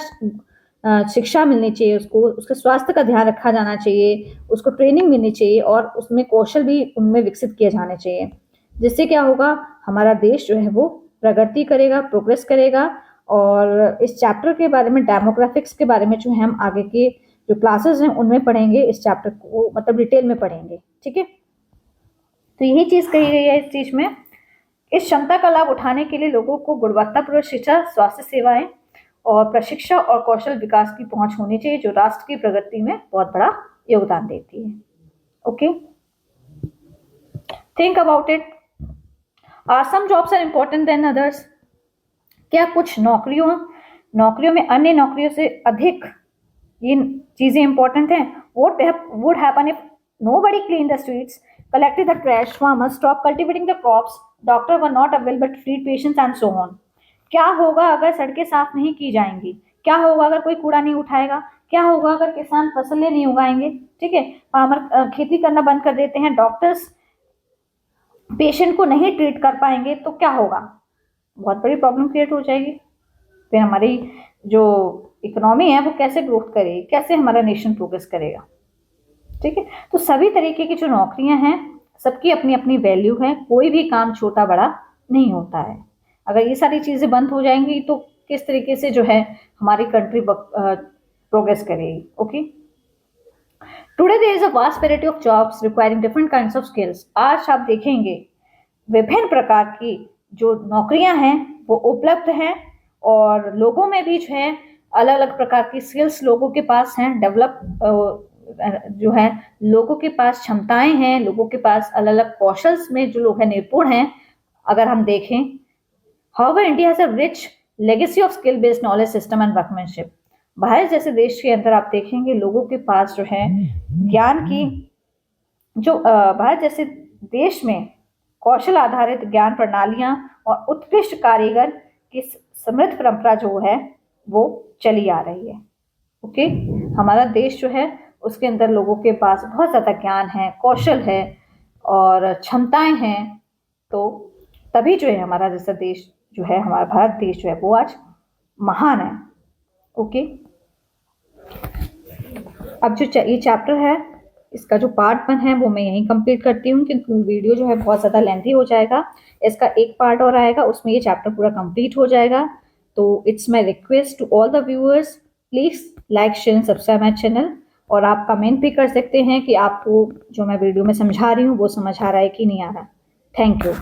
शिक्षा मिलनी चाहिए, उसको उसके स्वास्थ्य का ध्यान रखा जाना चाहिए, उसको ट्रेनिंग मिलनी चाहिए और उसमें कौशल भी उनमें विकसित किए जाने चाहिए, जिससे क्या होगा, हमारा देश जो है वो प्रगति करेगा, प्रोग्रेस करेगा। और इस चैप्टर के बारे में, डेमोग्राफिक्स के बारे में जो है हम आगे के जो क्लासेस हैं उनमें पढ़ेंगे, इस चैप्टर को मतलब डिटेल में पढ़ेंगे। ठीक है, तो यही चीज कही गई है इस चीज में। इस क्षमता का लाभ उठाने के लिए लोगों को गुणवत्तापूर्ण शिक्षा, स्वास्थ्य सेवाएं और प्रशिक्षण और कौशल विकास की पहुंच होनी चाहिए, जो राष्ट्र की प्रगति में बहुत बड़ा योगदान देती है। Okay, think about it. Are some jobs are important than others? क्या कुछ नौकरियों में अन्य नौकरियों से अधिक ये चीजें इंपॉर्टेंट हैं? Would happen if nobody clean the streets? collected the trash, farmers stopped cultivating the crops, doctors were not available to treat patients and so on. क्या होगा अगर सड़कें साफ नहीं की जाएंगी? क्या होगा अगर कोई कूड़ा नहीं उठाएगा? क्या होगा अगर किसान फसलें नहीं उगाएंगे? ठीक है, फार्मर खेती करना बंद कर देते हैं, डॉक्टर्स पेशेंट को नहीं ट्रीट कर पाएंगे, तो क्या होगा? बहुत बड़ी प्रॉब्लम क्रिएट हो जाएगी। फिर हमारी जो इकोनॉमी है वो कैसे ग्रोथ करेगी, कैसे हमारा नेशन प्रोग्रेस करेगा? ठीक है, तो सभी तरीके की जो नौकरियां हैं सबकी अपनी अपनी वैल्यू है, कोई भी काम छोटा बड़ा नहीं होता है। अगर ये सारी चीजें बंद हो जाएंगी तो किस तरीके से जो है हमारी कंट्री प्रोग्रेस करेगी? Okay, today there is a vast variety of jobs requiring different kinds of skills. आज आप देखेंगे विभिन्न प्रकार की जो नौकरियां हैं वो उपलब्ध हैं और लोगों में भी जो है अलग अलग प्रकार की स्किल्स लोगों के पास हैं, डेवलप जो है लोगों के पास क्षमताएं हैं, लोगों के पास अलग अलग कौशल्स में जो लोग हैं निपुण हैं। अगर हम देखें, however India has a rich legacy of skill based knowledge system and workmanship. Bharat जैसे देश के अंदर आप देखेंगे लोगों के पास जो है ज्ञान की जो भारत जैसे देश में कौशल आधारित ज्ञान प्रणालियां और उत्कृष्ट कारीगर की समृद्ध परंपरा जो है वो चली आ रही है। ओके, हमारा देश जो है उसके अंदर लोगों के पास बहुत ज़्यादा ज्ञान है, कौशल है और क्षमताएं हैं, तो तभी जो है हमारा जैसा देश जो है, हमारा भारत देश जो है वो आज महान है। ओके, अब जो ये चैप्टर है इसका जो पार्ट 1 है वो मैं यहीं कंप्लीट करती हूँ क्योंकि वीडियो जो है बहुत ज़्यादा लेंथी हो जाएगा। इसका एक पार्ट और आएगा, उसमें ये चैप्टर पूरा कंप्लीट हो जाएगा। तो it's my request to all the viewers, please like share and subscribe my channel. और आप कमेंट भी कर सकते हैं कि आपको जो मैं वीडियो में समझा रही हूँ वो समझ आ रहा है कि नहीं आ रहा। Thank you.